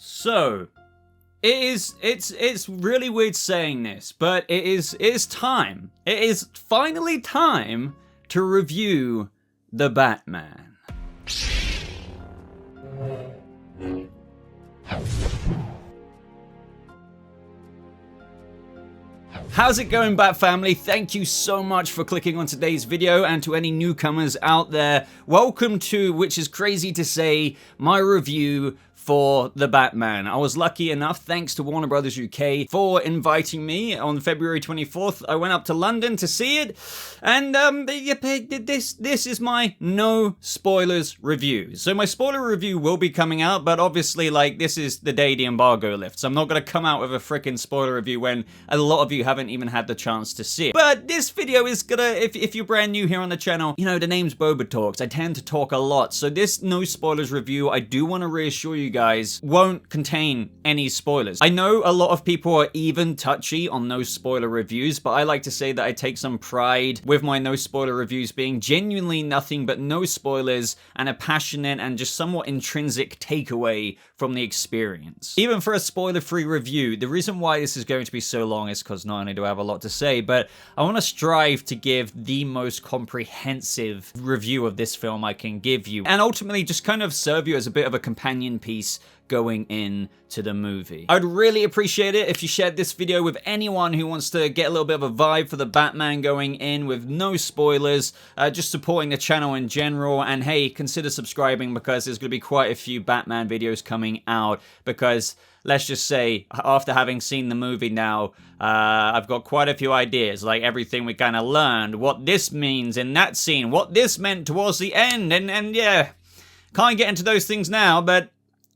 So, it's really weird saying this, but it is time. It is finally time to review the Batman. How's it going, Bat family? Thank you so much for clicking on today's video, and to any newcomers out there, welcome to, which is crazy to say, my review for the Batman. I was lucky enough, thanks to Warner Brothers UK, for inviting me on February 24th. I went up to London to see it, and this is my no spoilers review. So my spoiler review will be coming out, but obviously, like, this is the day the embargo lifts. I'm not gonna come out with a freaking spoiler review when a lot of you haven't even had the chance to see it. But this video is gonna, if you're brand new here on the channel, you know, the name's BobaTalks. I tend to talk a lot, so this no spoilers review, I do want to reassure you guys, won't contain any spoilers. I know a lot of people are even touchy on no spoiler reviews, but I like to say that I take some pride with my no spoiler reviews being genuinely nothing but no spoilers and a passionate and just somewhat intrinsic takeaway from the experience. Even for a spoiler-free review, the reason why this is going to be so long is because not only do I have a lot to say, but I want to strive to give the most comprehensive review of this film I can give you, and ultimately just kind of serve you as a bit of a companion piece going in to the movie. I'd really appreciate it if you shared this video with anyone who wants to get a little bit of a vibe for the Batman going in with no spoilers, just supporting the channel in general, and hey, consider subscribing because there's going to be quite a few Batman videos coming out, because let's just say, after having seen the movie now, I've got quite a few ideas, like everything we kind of learned, what this means in that scene, what this meant towards the end, and yeah, can't get into those things now, but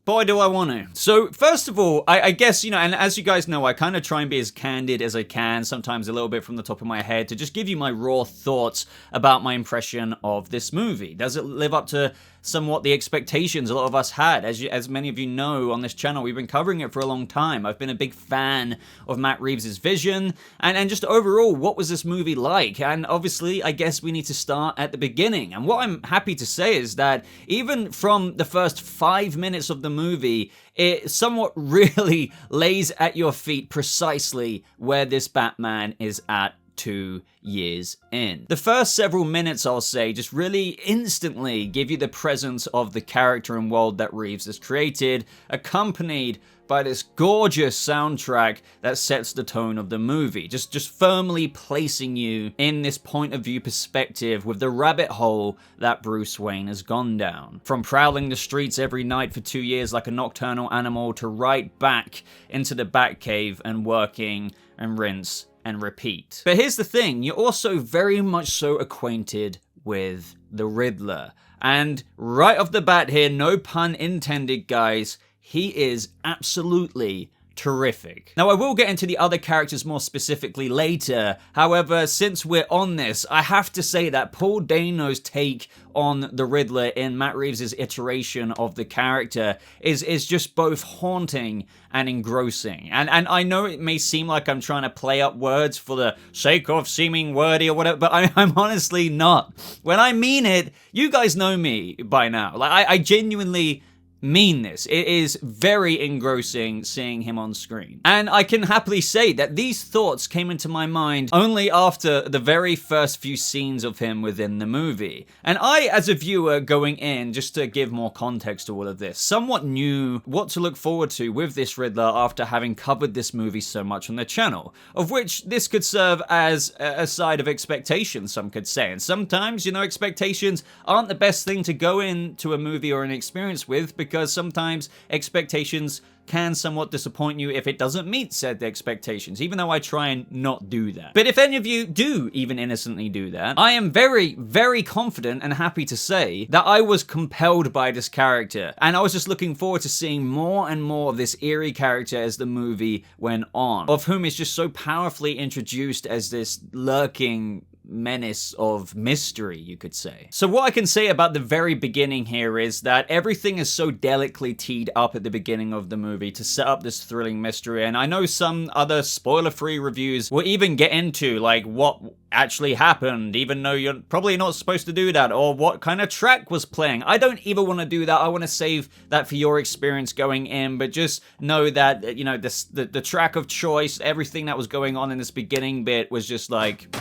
boy, do I want to. So, first of all, I guess, you know, and as you guys know, I kind of try and be as candid as I can, sometimes a little bit from the top of my head, to just give you my raw thoughts about my impression of this movie. Does it live up to somewhat the expectations a lot of us had? As many of you know on this channel, we've been covering it for a long time. I've been a big fan of Matt Reeves' vision, and just overall, what was this movie like? And obviously, I guess we need to start at the beginning. And what I'm happy to say is that even from the first 5 minutes of the movie, it somewhat really lays at your feet precisely where this Batman is at 2 years in. The first several minutes, I'll say, just really instantly give you the presence of the character and world that Reeves has created, accompanied by this gorgeous soundtrack that sets the tone of the movie, just firmly placing you in this point of view perspective with the rabbit hole that Bruce Wayne has gone down. From prowling the streets every night for 2 years like a nocturnal animal to right back into the Batcave and working and rinse and repeat. But here's the thing, you're also very much so acquainted with the Riddler. And right off the bat here, no pun intended, guys, he is absolutely terrific. Now, I will get into the other characters more specifically later. However, since we're on this, I have to say that Paul Dano's take on the Riddler in Matt Reeves' iteration of the character is just both haunting and engrossing. And I know it may seem like I'm trying to play up words for the sake of seeming wordy or whatever, but I'm honestly not. When I mean it, you guys know me by now. Like, I genuinely mean this. It is very engrossing seeing him on screen. And I can happily say that these thoughts came into my mind only after the very first few scenes of him within the movie. And I, as a viewer going in, just to give more context to all of this, somewhat knew what to look forward to with this Riddler after having covered this movie so much on the channel, of which this could serve as a side of expectations, some could say. And sometimes, you know, expectations aren't the best thing to go into a movie or an experience with, because sometimes expectations can somewhat disappoint you if it doesn't meet said expectations, even though I try and not do that. But if any of you do even innocently do that, I am very, very confident and happy to say that I was compelled by this character, and I was just looking forward to seeing more and more of this eerie character as the movie went on, of whom is just so powerfully introduced as this lurking menace of mystery, you could say. So what I can say about the very beginning here is that everything is so delicately teed up at the beginning of the movie to set up this thrilling mystery, and I know some other spoiler-free reviews will even get into like what actually happened, even though you're probably not supposed to do that, or what kind of track was playing. I don't even want to do that. I want to save that for your experience going in, but just know that, you know, the track of choice, everything that was going on in this beginning bit was just like...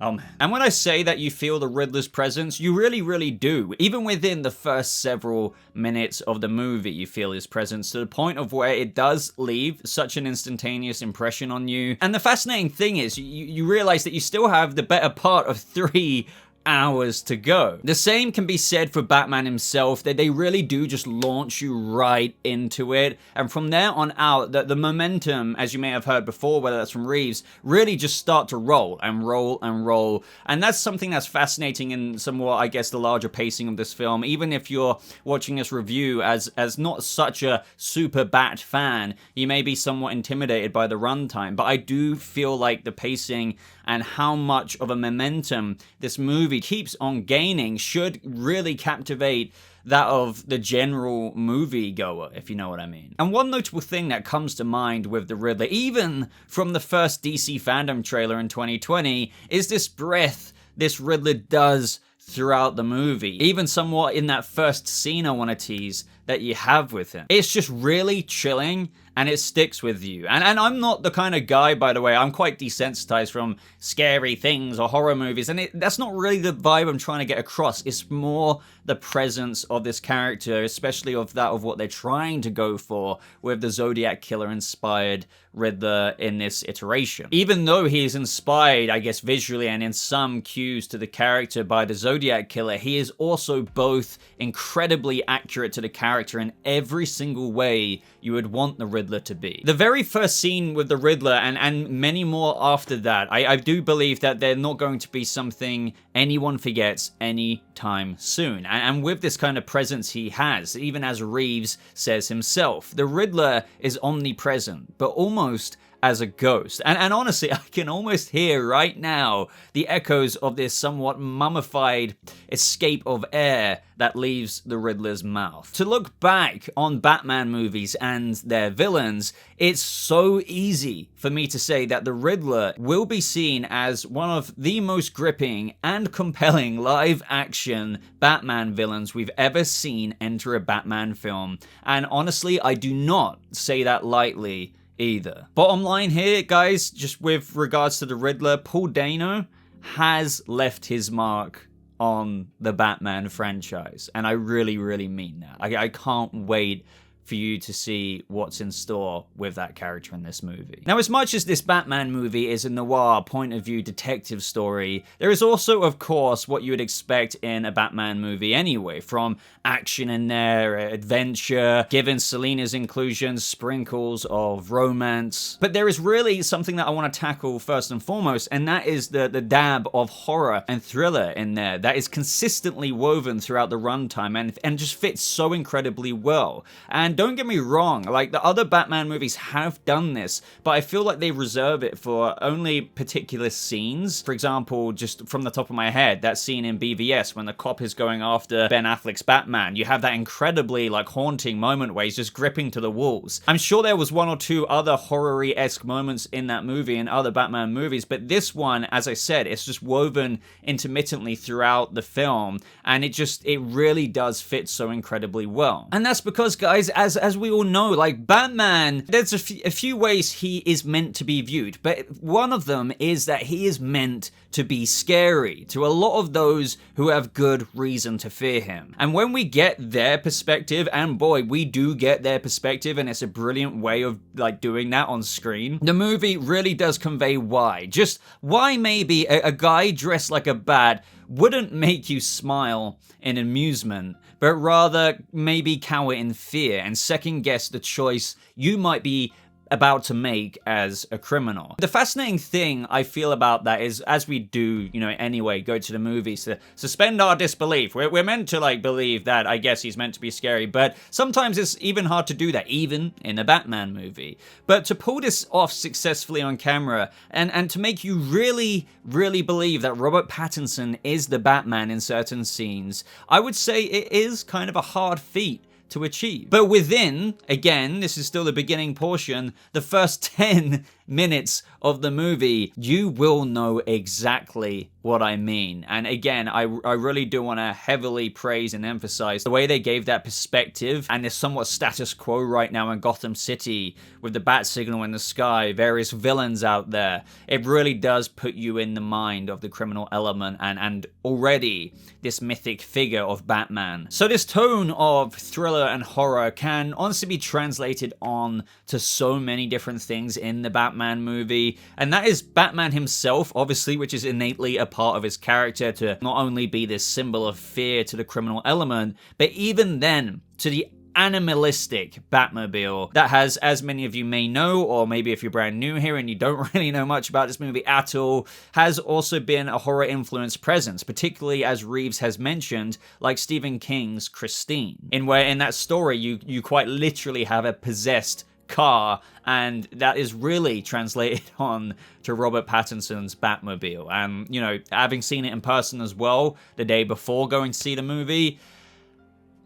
And when I say that you feel the Riddler's presence, you really, really do. Even within the first several minutes of the movie, you feel his presence to the point of where it does leave such an instantaneous impression on you. And the fascinating thing is, you realize that you still have the better part of 3 hours to go. The same can be said for Batman himself, that they really do just launch you right into it, and from there on out, the momentum, as you may have heard before, whether that's from Reeves, really just start to roll and roll and roll, and that's something that's fascinating in somewhat, I guess, the larger pacing of this film. Even if you're watching this review as not such a super Bat fan, you may be somewhat intimidated by the runtime, but I do feel like the pacing and how much of a momentum this movie keeps on gaining should really captivate that of the general moviegoer, if you know what I mean. And one notable thing that comes to mind with the Riddler, even from the first DC fandom trailer in 2020, is this breath this Riddler does throughout the movie. Even somewhat in that first scene I want to tease that you have with him. It's just really chilling, and it sticks with you. And I'm not the kind of guy, by the way, I'm quite desensitized from scary things or horror movies, and that's not really the vibe I'm trying to get across. It's more the presence of this character, especially of what they're trying to go for with the Zodiac Killer inspired Riddler in this iteration. Even though he is inspired, I guess, visually and in some cues to the character by the Zodiac Killer, he is also both incredibly accurate to the character in every single way you would want the Riddler to be. The very first scene with the Riddler, and many more after that, I do believe that they're not going to be something anyone forgets anytime soon. And with this kind of presence he has, even as Reeves says himself, the Riddler is omnipresent, but almost as a ghost. And honestly, I can almost hear right now the echoes of this somewhat mummified escape of air that leaves the Riddler's mouth. To look back on Batman movies and their villains, it's so easy for me to say that the Riddler will be seen as one of the most gripping and compelling live-action Batman villains we've ever seen enter a Batman film. And honestly, I do not say that lightly either. Bottom line here, guys, just with regards to the Riddler, Paul Dano has left his mark on the Batman franchise, and I really, really mean that. I can't wait for you to see what's in store with that character in this movie. Now, as much as this Batman movie is a noir point-of-view detective story, there is also, of course, what you would expect in a Batman movie anyway, from action in there, adventure, given Selina's inclusion, sprinkles of romance. But there is really something that I want to tackle first and foremost, and that is the dab of horror and thriller in there that is consistently woven throughout the runtime and just fits so incredibly well. And don't get me wrong, like the other Batman movies have done this, but I feel like they reserve it for only particular scenes. For example, just from the top of my head, that scene in BVS when the cop is going after Ben Affleck's Batman, you have that incredibly like haunting moment where he's just gripping to the walls. I'm sure there was one or two other horror-y-esque moments in that movie in other Batman movies, but this one, as I said, it's just woven intermittently throughout the film, and it really does fit so incredibly well. And that's because, guys, as we all know, like Batman, there's a few ways he is meant to be viewed, but one of them is that he is meant to be scary to a lot of those who have good reason to fear him. And when we get their perspective, and boy, we do get their perspective, and it's a brilliant way of like doing that on screen, the movie really does convey why. Just why maybe a guy dressed like a bat wouldn't make you smile in amusement, but rather maybe cower in fear and second guess the choice you might be about to make as a criminal. The fascinating thing I feel about that is, as we do, you know, anyway, go to the movies to suspend our disbelief. We're meant to, like, believe that, I guess, he's meant to be scary, but sometimes it's even hard to do that, even in a Batman movie. But to pull this off successfully on camera, and to make you really, really believe that Robert Pattinson is the Batman in certain scenes, I would say it is kind of a hard feat to achieve. But within, again, this is still the beginning portion, the first 10 minutes of the movie, you will know exactly what I mean. And again, I really do want to heavily praise and emphasize the way they gave that perspective, and this somewhat status quo right now in Gotham City with the bat signal in the sky, various villains out there. It really does put you in the mind of the criminal element and already this mythic figure of Batman. So this tone of thriller and horror can honestly be translated on to so many different things in the Batman movie, and that is Batman himself, obviously, which is innately a part of his character to not only be this symbol of fear to the criminal element, but even then to the animalistic Batmobile that has, as many of you may know, or maybe if you're brand new here and you don't really know much about this movie at all, has also been a horror influence presence, particularly as Reeves has mentioned, like Stephen King's Christine, in that story you quite literally have a possessed car, and that is really translated on to Robert Pattinson's Batmobile. And, you know, having seen it in person as well the day before going to see the movie,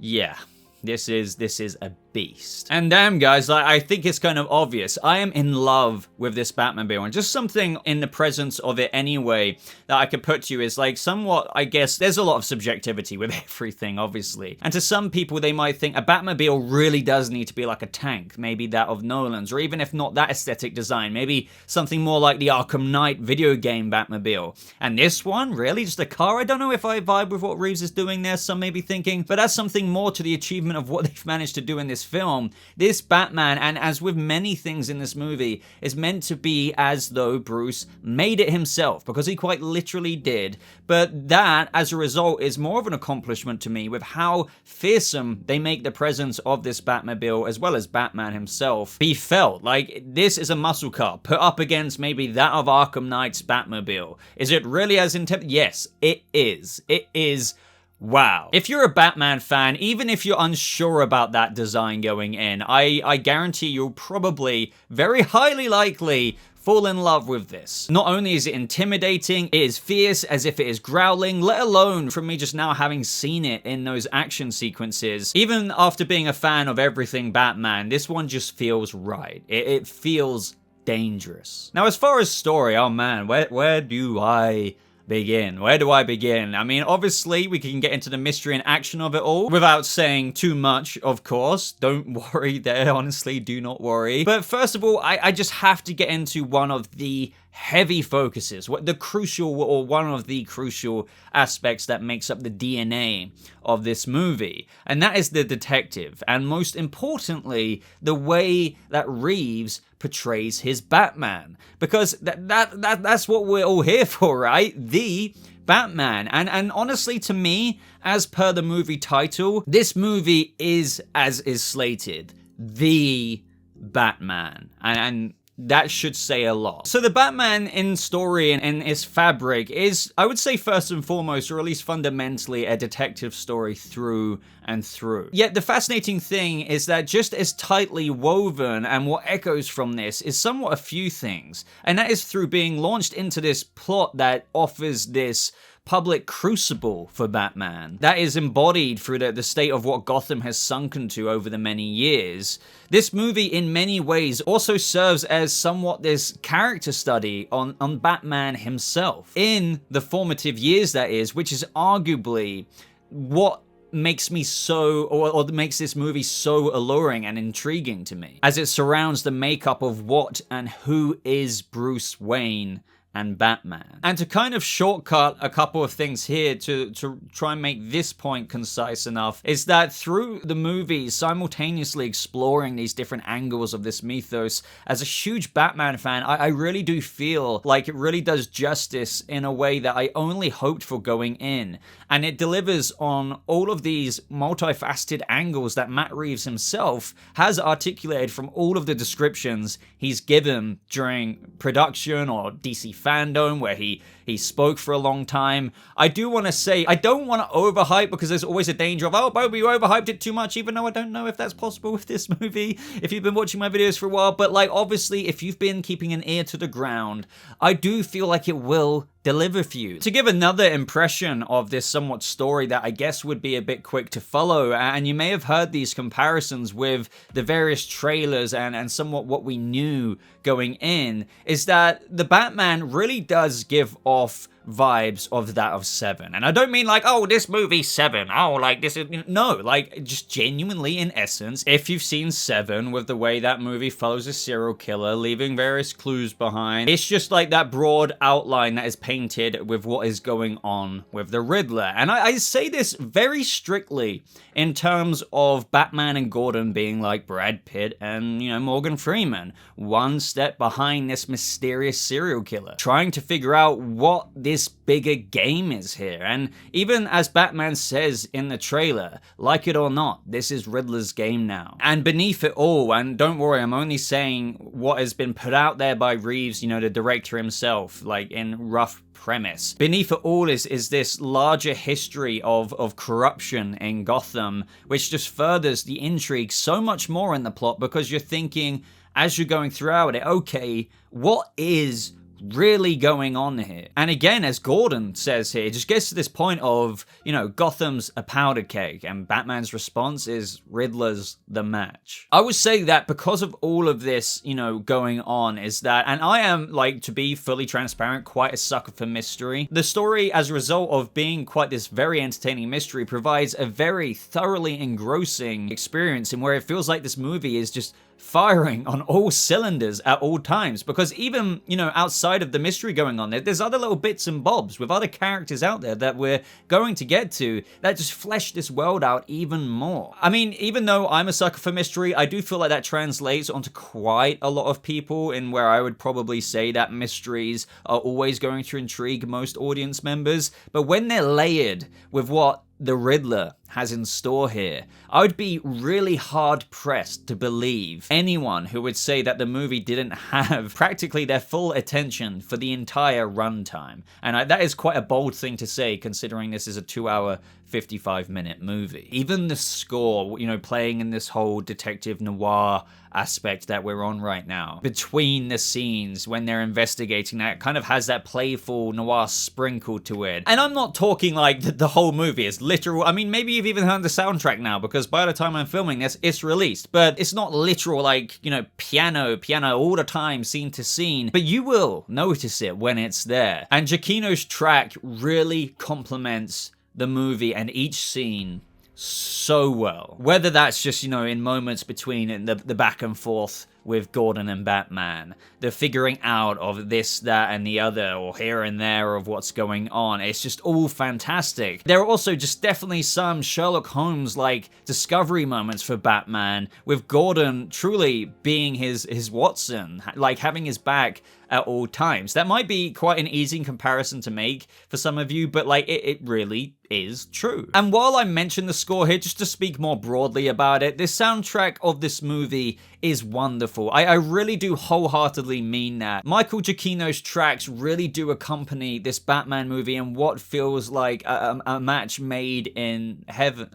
yeah, this is a beast. And damn, guys, I think it's kind of obvious. I am in love with this Batmobile, and just something in the presence of it anyway that I could put to you is like somewhat, I guess, there's a lot of subjectivity with everything, obviously. And to some people, they might think a Batmobile really does need to be like a tank, maybe that of Nolan's, or even if not that aesthetic design, maybe something more like the Arkham Knight video game Batmobile. And this one, really? Just a car? I don't know if I vibe with what Reeves is doing there, some may be thinking, but that's something more to the achievement of what they've managed to do in this film. This Batman, and as with many things in this movie, is meant to be as though Bruce made it himself, because he quite literally did. But that, as a result, is more of an accomplishment to me with how fearsome they make the presence of this Batmobile, as well as Batman himself, be felt. Like, this is a muscle car put up against maybe that of Arkham Knight's Batmobile. Is it really as intense? Yes, it is. It is. Wow. If you're a Batman fan, even if you're unsure about that design going in, I guarantee you'll probably, very highly likely, fall in love with this. Not only is it intimidating, it is fierce as if it is growling, let alone from me just now having seen it in those action sequences. Even after being a fan of everything Batman, this one just feels right. It feels dangerous. Now, as far as story, oh man, where do I begin? Where do I begin? I mean, obviously, we can get into the mystery and action of it all without saying too much, of course. Don't worry there, honestly, do not worry. But first of all, I just have to get into one of the heavy focuses, one of the crucial aspects that makes up the DNA of this movie, and that is the detective, and most importantly, the way that Reeves portrays his Batman, because that's what we're all here for, right? The Batman. And honestly, to me, as per the movie title, this movie is, as is slated, the Batman, and that should say a lot. So the Batman in story and in its fabric is, I would say, first and foremost, or at least fundamentally, a detective story through and through. Yet the fascinating thing is that just as tightly woven, and what echoes from this, is somewhat a few things. And that is through being launched into this plot that offers this public crucible for Batman that is embodied through the state of what Gotham has sunken to over the many years. This movie in many ways also serves as somewhat this character study on Batman himself in the formative years, that is, which is arguably what makes me so, or makes this movie so alluring and intriguing to me, as it surrounds the makeup of what and who is Bruce Wayne and Batman. And to kind of shortcut a couple of things here to try and make this point concise enough, is that through the movie simultaneously exploring these different angles of this mythos, as a huge Batman fan, I really do feel like it really does justice in a way that I only hoped for going in. And it delivers on all of these multifaceted angles that Matt Reeves himself has articulated from all of the descriptions he's given during production or DC Fandom, where he spoke for a long time. I do want to say, I don't want to overhype, because there's always a danger of, oh, Boba, you overhyped it too much, even though I don't know if that's possible with this movie, if you've been watching my videos for a while. But like, obviously, if you've been keeping an ear to the ground, I do feel like it will deliver for you. To give another impression of this somewhat story that I guess would be a bit quick to follow, and you may have heard these comparisons with the various trailers and somewhat what we knew going in, is that the Batman really does give off vibes of that of Seven. And I don't mean like, oh, this movie's Seven, oh, like this is, no, like just genuinely in essence, if you've seen Seven, with the way that movie follows a serial killer, leaving various clues behind, it's just like that broad outline that is painted with what is going on with the Riddler. And I say this very strictly in terms of Batman and Gordon being like Brad Pitt and, Morgan Freeman, one step behind this mysterious serial killer, trying to figure out what this bigger game is here. And even as Batman says in the trailer, like it or not, this is Riddler's game now. And beneath it all, and don't worry, I'm only saying what has been put out there by Reeves, the director himself, like in rough premise. Beneath it all is this larger history of corruption in Gotham, which just furthers the intrigue so much more in the plot, because you're thinking, as you're going throughout it, okay, what is really going on here? And again, as Gordon says here, it just gets to this point of, Gotham's a powder keg, and Batman's response is Riddler's the match. I would say that because of all of this, going on, is that, and I am, like, to be fully transparent, quite a sucker for mystery. The story, as a result of being quite this very entertaining mystery, provides a very thoroughly engrossing experience in where it feels like this movie is just firing on all cylinders at all times, because even, outside of the mystery going on there's other little bits and bobs with other characters out there that we're going to get to that just flesh this world out even more. I mean, even though I'm a sucker for mystery, I do feel like that translates onto quite a lot of people, in where I would probably say that mysteries are always going to intrigue most audience members, but when they're layered with what the Riddler has in store here, I would be really hard-pressed to believe anyone who would say that the movie didn't have practically their full attention for the entire runtime. And that is quite a bold thing to say, considering this is a 2-hour, 55-minute movie. Even the score, playing in this whole detective noir aspect that we're on right now, between the scenes when they're investigating, that kind of has that playful noir sprinkle to it. And I'm not talking like the whole movie is literal. I mean, maybe you've even heard the soundtrack now, because by the time I'm filming this, it's released, but it's not literal, like, piano all the time, scene to scene, but you will notice it when it's there. And Giacchino's track really complements the movie and each scene so well. Whether that's just, in moments between the back and forth with Gordon and Batman, the figuring out of this, that, and the other, or here and there of what's going on, it's just all fantastic. There are also just definitely some Sherlock Holmes-like discovery moments for Batman, with Gordon truly being his Watson, like having his back at all times. That might be quite an easy comparison to make for some of you, but like it really is true. And while I mention the score here, just to speak more broadly about it, this soundtrack of this movie is wonderful. I really do wholeheartedly mean that. Michael Giacchino's tracks really do accompany this Batman movie in what feels like a match made in heaven.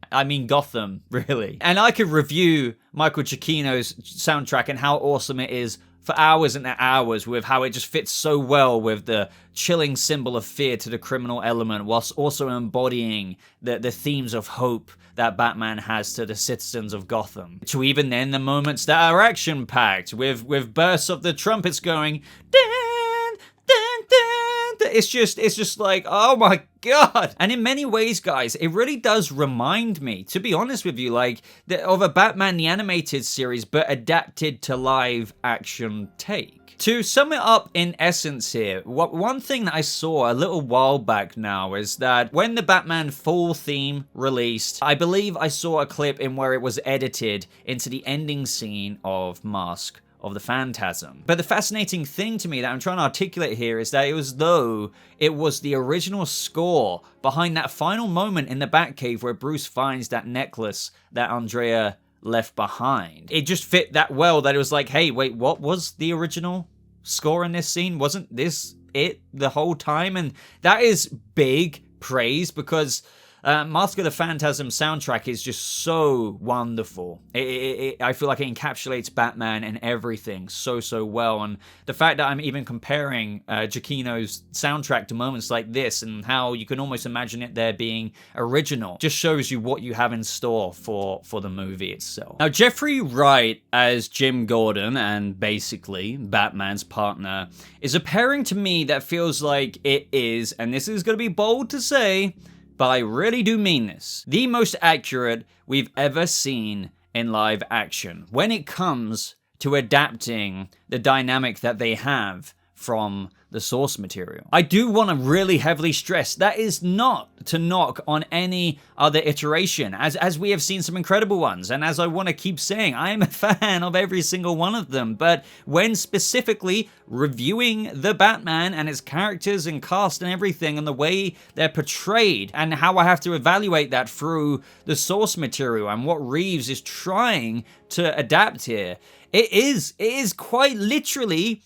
I mean Gotham, really. And I could review Michael Giacchino's soundtrack and how awesome it is for hours and hours, with how it just fits so well with the chilling symbol of fear to the criminal element, whilst also embodying the themes of hope that Batman has to the citizens of Gotham. To even then the moments that are action-packed, with bursts of the trumpets going, dun, dun, dun, it's just like, oh my God. And in many ways, guys, it really does remind me, to be honest with you, like of a Batman the Animated Series, but adapted to live action take. To sum it up in essence here, one thing that I saw a little while back now is that when the Batman Fall theme released, I believe I saw a clip in where it was edited into the ending scene of Mask of the Phantasm. But the fascinating thing to me that I'm trying to articulate here is that it was though it was the original score behind that final moment in the Batcave where Bruce finds that necklace that Andrea left behind. It just fit that well that it was like, hey, wait, what was the original score in this scene? Wasn't this it the whole time? And that is big praise because Mask of the Phantasm soundtrack is just so wonderful. I feel like it encapsulates Batman and everything so well. And the fact that I'm even comparing Giacchino's soundtrack to moments like this and how you can almost imagine it there being original just shows you what you have in store for the movie itself. Now, Jeffrey Wright as Jim Gordon and basically Batman's partner is a pairing to me that feels like it is, and this is going to be bold to say, but I really do mean this, the most accurate we've ever seen in live action when it comes to adapting the dynamic that they have from the source material. I do want to really heavily stress that is not to knock on any other iteration, as we have seen some incredible ones, and as I want to keep saying, I am a fan of every single one of them, but when specifically reviewing the Batman and its characters and cast and everything and the way they're portrayed and how I have to evaluate that through the source material and what Reeves is trying to adapt here, it is quite literally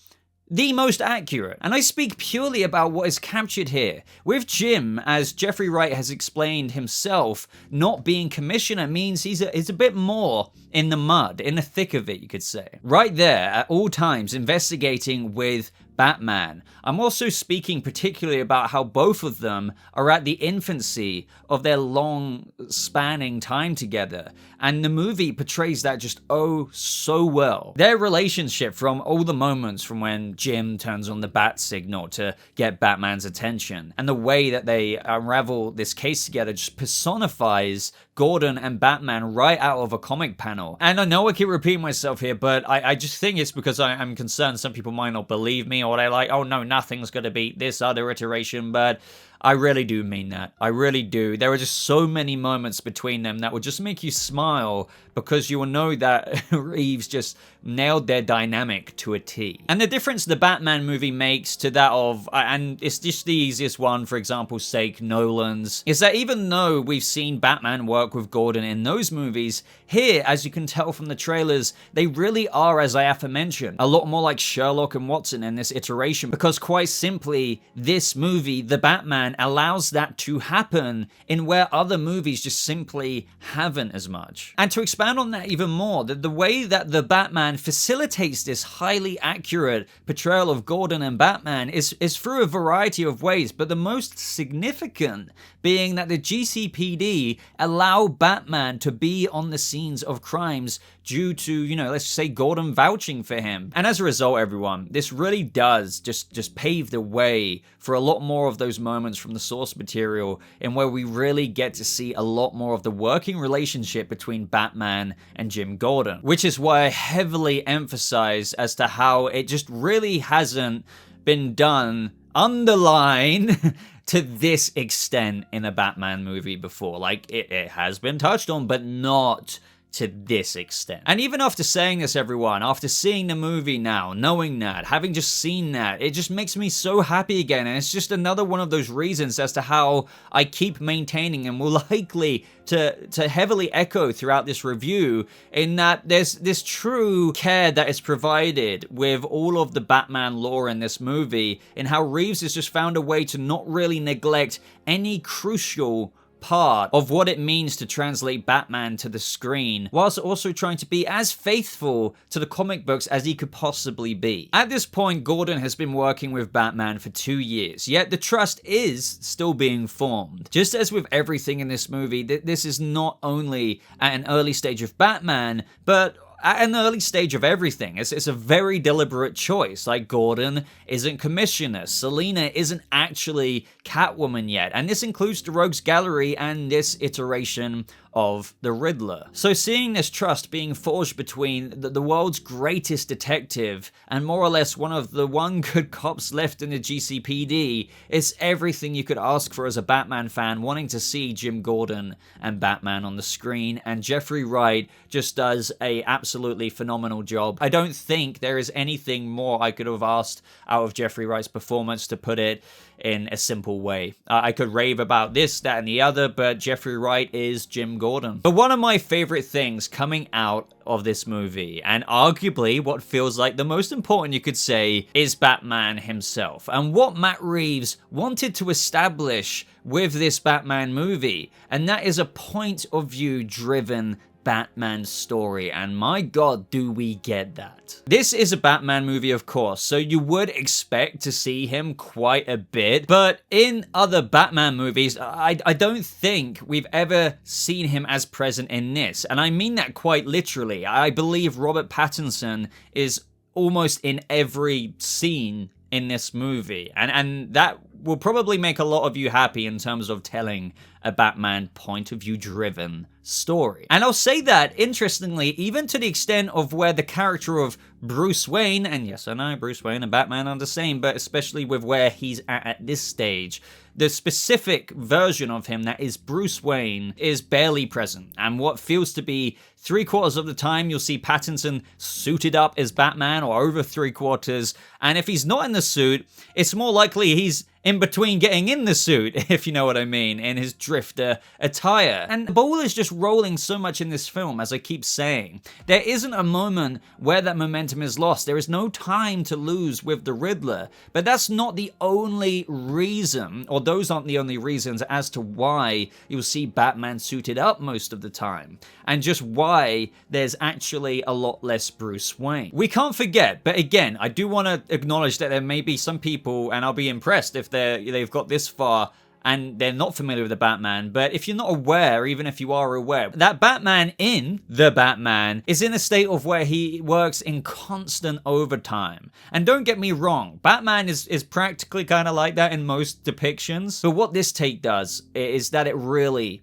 the most accurate. And I speak purely about what is captured here. With Jim, as Jeffrey Wright has explained himself, not being commissioner means he's a bit more in the mud, in the thick of it, you could say. Right there, at all times, investigating with Batman. I'm also speaking particularly about how both of them are at the infancy of their long spanning time together, and the movie portrays that just oh so well. Their relationship, from all the moments from when Jim turns on the bat signal to get Batman's attention, and the way that they unravel this case together just personifies Gordon and Batman right out of a comic panel. And I know I keep repeating myself here, but I just think it's because I'm concerned some people might not believe me, or they're like, oh no, nothing's gonna beat this other iteration, but I really do mean that. I really do. There are just so many moments between them that will just make you smile because you will know that Reeves just nailed their dynamic to a T. And the difference the Batman movie makes to that of, and it's just the easiest one, for example's sake, Nolan's, is that even though we've seen Batman work with Gordon in those movies, here, as you can tell from the trailers, they really are, as I aforementioned, a lot more like Sherlock and Watson in this iteration, because quite simply, this movie, The Batman, allows that to happen in where other movies just simply haven't as much. And to expand on that even more, the way that The Batman facilitates this highly accurate portrayal of Gordon and Batman is through a variety of ways, but the most significant being that the GCPD allow Batman to be on the scenes of crimes due to, you know, let's say Gordon vouching for him. And as a result, everyone, this really does just pave the way for a lot more of those moments from the source material in where we really get to see a lot more of the working relationship between Batman and Jim Gordon, which is why I heavily emphasize as to how it just really hasn't been done, underline, to this extent in a Batman movie before. Like, it has been touched on, but not to this extent. And even after saying this, everyone, after seeing the movie now, knowing that, having just seen that, it just makes me so happy again. And it's just another one of those reasons as to how I keep maintaining and will likely to heavily echo throughout this review, in that there's this true care that is provided with all of the Batman lore in this movie, in how Reeves has just found a way to not really neglect any crucial part of what it means to translate Batman to the screen, whilst also trying to be as faithful to the comic books as he could possibly be. At this point, Gordon has been working with Batman for 2 years, yet the trust is still being formed. Just as with everything in this movie, this is not only at an early stage of Batman, but at an early stage of everything. It's a very deliberate choice. Like, Gordon isn't Commissioner, Selina isn't actually Catwoman yet, and this includes the Rogues Gallery and this iteration of the Riddler. So seeing this trust being forged between the world's greatest detective and more or less one of the one good cops left in the GCPD is everything you could ask for as a Batman fan wanting to see Jim Gordon and Batman on the screen, and Jeffrey Wright just does a absolutely phenomenal job. I don't think there is anything more I could have asked out of Jeffrey Wright's performance, to put it in a simple way. I could rave about this, that, and the other, but Jeffrey Wright is Jim Gordon. But one of my favorite things coming out of this movie, and arguably what feels like the most important, you could say, is Batman himself, and what Matt Reeves wanted to establish with this Batman movie, and that is a point of view driven Batman story, and my god, do we get that. This is a Batman movie, of course, so you would expect to see him quite a bit, but in other Batman movies, I don't think we've ever seen him as present in this, and I mean that quite literally. I believe Robert Pattinson is almost in every scene in this movie, and that will probably make a lot of you happy in terms of telling a Batman point of view driven story. And I'll say that, interestingly, even to the extent of where the character of Bruce Wayne, and yes, I know Bruce Wayne and Batman are the same, but especially with where he's at this stage, the specific version of him that is Bruce Wayne is barely present. And what feels to be 3/4 of the time, you'll see Pattinson suited up as Batman, or over 3/4. And if he's not in the suit, it's more likely he's in between getting in the suit, if you know what I mean, in his drifter attire. And the ball is just rolling so much in this film, as I keep saying. There isn't a moment where that momentum is lost. There is no time to lose with the Riddler. But that's not the only reason, or those aren't the only reasons as to why you'll see Batman suited up most of the time, and just why there's actually a lot less Bruce Wayne. We can't forget, but again, I do want to acknowledge that there may be some people, and I'll be impressed if they've got this far and they're not familiar with the Batman, but if you're not aware, even if you are aware, that Batman in The Batman is in a state of where he works in constant overtime. And don't get me wrong, Batman is practically kind of like that in most depictions, but what this take does is that it really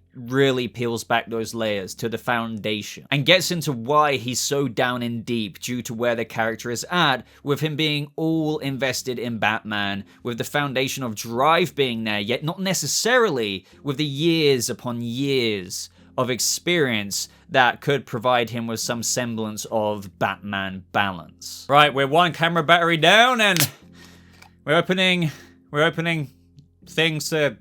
peels back those layers to the foundation and gets into why he's so down in deep due to where the character is at, with him being all invested in Batman, with the foundation of drive being there, yet not necessarily with the years upon years of experience that could provide him with some semblance of Batman balance. Right, we're one camera battery down and we're opening things to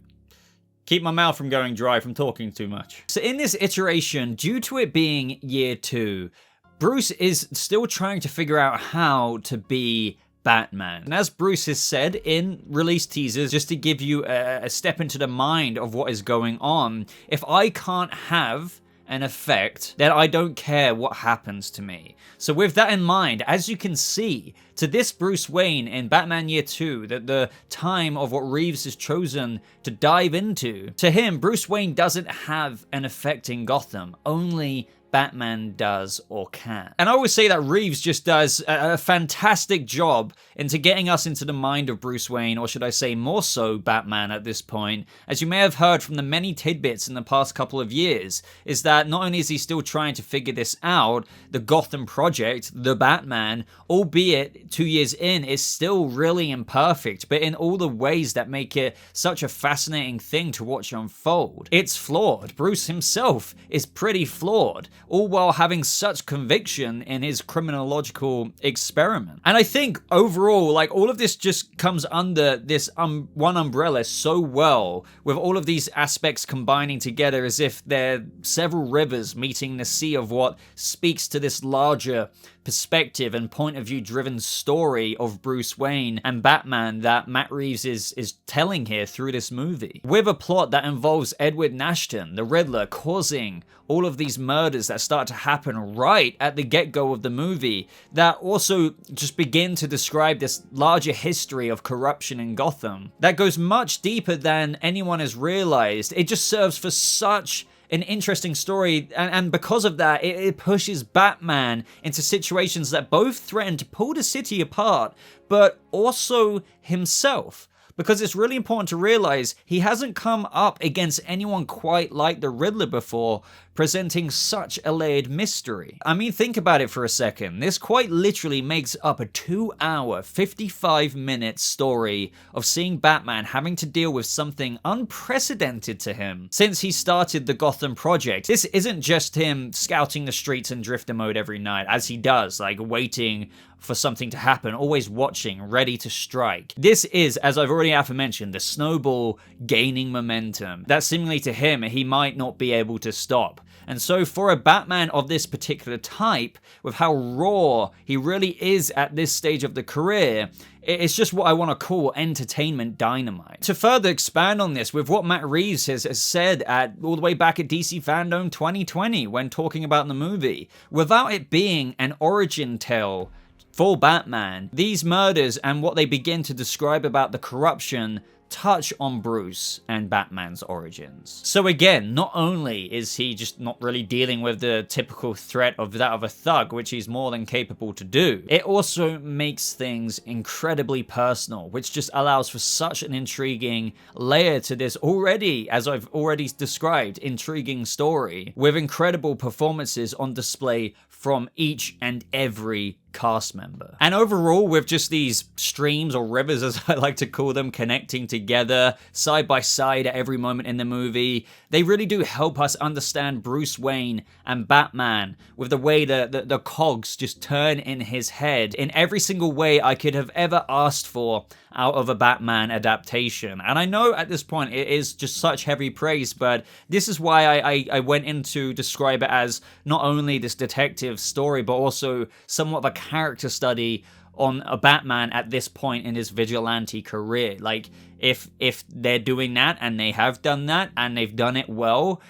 keep my mouth from going dry from talking too much. So in this iteration, due to it being year 2, Bruce is still trying to figure out how to be Batman. And as Bruce has said in release teasers, just to give you a step into the mind of what is going on, if I can't have an effect, then I don't care what happens to me. So with that in mind, as you can see, to this Bruce Wayne in Batman Year 2, that the time of what Reeves has chosen to dive into, to him, Bruce Wayne doesn't have an effect in Gotham, only Batman does or can. And I always say that Reeves just does a fantastic job into getting us into the mind of Bruce Wayne, or should I say more so Batman at this point. As you may have heard from the many tidbits in the past couple of years, is that not only is he still trying to figure this out, the Gotham project, The Batman, albeit 2 years in, is still really imperfect, but in all the ways that make it such a fascinating thing to watch unfold. It's flawed. Bruce himself is pretty flawed, all while having such conviction in his criminological experiment. And I think overall, like, all of this just comes under this one umbrella so well, with all of these aspects combining together as if they're several rivers meeting the sea of what speaks to this larger perspective and point of view driven story of Bruce Wayne and Batman that Matt Reeves is telling here through this movie. With a plot that involves Edward Nashton, the Riddler, causing all of these murders that start to happen right at the get-go of the movie, that also just begin to describe this larger history of corruption in Gotham that goes much deeper than anyone has realized. It just serves for such an interesting story, and because of that, it pushes Batman into situations that both threaten to pull the city apart, but also himself. Because it's really important to realize he hasn't come up against anyone quite like the Riddler before, presenting such a layered mystery. I mean, think about it for a second. This quite literally makes up a 2-hour, 55-minute story of seeing Batman having to deal with something unprecedented to him since he started the Gotham Project. This isn't just him scouting the streets in drifter mode every night, as he does, like waiting for something to happen, always watching, ready to strike. This is, as I've already aforementioned, the snowball gaining momentum that seemingly to him, he might not be able to stop. And so for a Batman of this particular type, with how raw he really is at this stage of the career, it's just what I want to call entertainment dynamite. To further expand on this, with what Matt Reeves has said all the way back at DC Fandom 2020 when talking about the movie, without it being an origin tale for Batman, these murders and what they begin to describe about the corruption touch on Bruce and Batman's origins. So again, not only is he just not really dealing with the typical threat of that of a thug, which he's more than capable to do, it also makes things incredibly personal, which just allows for such an intriguing layer to this already, as I've already described, intriguing story, with incredible performances on display from each and every cast member. And overall, with just these streams or rivers, as I like to call them, connecting together side by side at every moment in the movie, they really do help us understand Bruce Wayne and Batman with the way the cogs just turn in his head in every single way I could have ever asked for out of a Batman adaptation. And I know at this point it is just such heavy praise, but this is why I went in to describe it as not only this detective story, but also somewhat of a character study on a Batman at this point in his vigilante career. Like, if they're doing that, and they have done that, and they've done it well,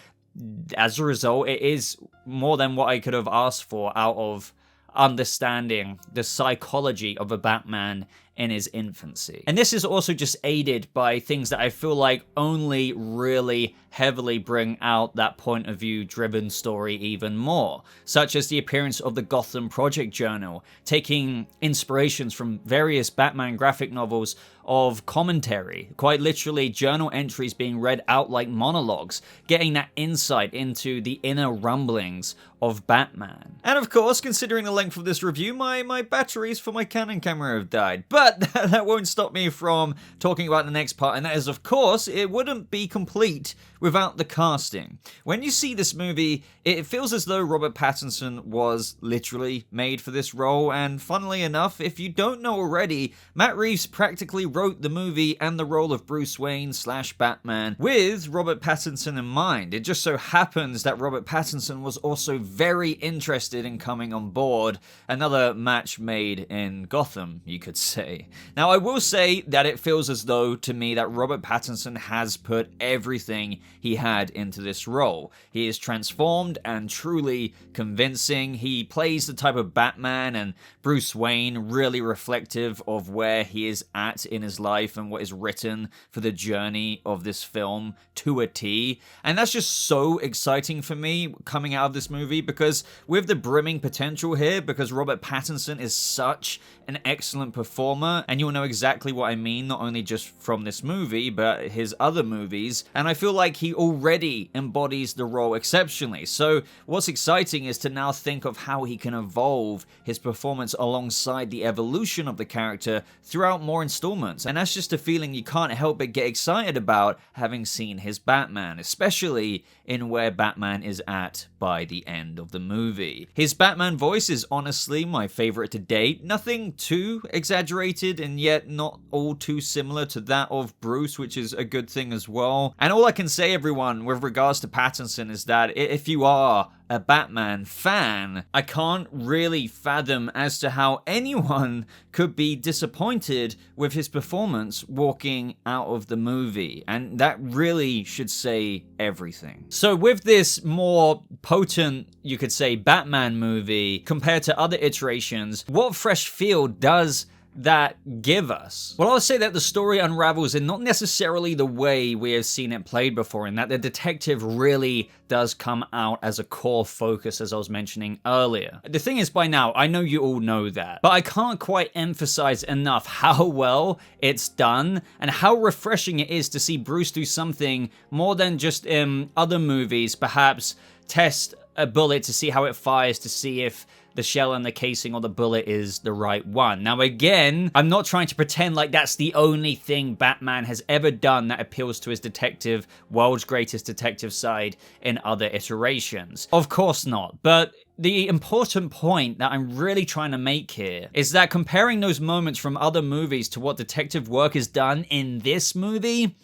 as a result, it is more than what I could have asked for out of understanding the psychology of a Batman in his infancy. And this is also just aided by things that I feel like only really heavily bring out that point of view driven story even more, such as the appearance of the Gotham Project Journal, taking inspirations from various Batman graphic novels of commentary, quite literally journal entries being read out like monologues, getting that insight into the inner rumblings of Batman. And of course, considering the length of this review, my batteries for my Canon camera have died, but that won't stop me from talking about the next part, and that is, of course, it wouldn't be complete without the casting. When you see this movie, it feels as though Robert Pattinson was literally made for this role, and funnily enough, if you don't know already, Matt Reeves practically wrote the movie and the role of Bruce Wayne / Batman with Robert Pattinson in mind. It just so happens that Robert Pattinson was also very interested in coming on board, another match made in Gotham, you could say. Now, I will say that it feels as though, to me, that Robert Pattinson has put everything he had into this role. He is transformed and truly convincing. He plays the type of Batman and Bruce Wayne really reflective of where he is at in his life and what is written for the journey of this film to a T. And that's just so exciting for me coming out of this movie, because with the brimming potential here, because Robert Pattinson is such an excellent performer, and you'll know exactly what I mean, not only just from this movie, but his other movies, and I feel like he already embodies the role exceptionally. So what's exciting is to now think of how he can evolve his performance alongside the evolution of the character throughout more installments, and that's just a feeling you can't help but get excited about having seen his Batman, especially in where Batman is at by the end of the movie. His Batman voice is honestly my favorite to date, nothing too exaggerated and yet not all too similar to that of Bruce, which is a good thing as well. And all I can say, everyone, with regards to Pattinson is that if you are a Batman fan, I can't really fathom as to how anyone could be disappointed with his performance walking out of the movie, and that really should say everything. So with this more potent, you could say, Batman movie compared to other iterations, what fresh feel does that give us? Well, I'll say that the story unravels in not necessarily the way we have seen it played before, in that the detective really does come out as a core focus, as I was mentioning earlier. The thing is, by now, I know you all know that, but I can't quite emphasize enough how well it's done and how refreshing it is to see Bruce do something more than just in other movies, perhaps test a bullet to see how it fires, to see if the shell and the casing or the bullet is the right one. Now again, I'm not trying to pretend like that's the only thing Batman has ever done that appeals to his detective, world's greatest detective side in other iterations. Of course not, but the important point that I'm really trying to make here is that comparing those moments from other movies to what detective work is done in this movie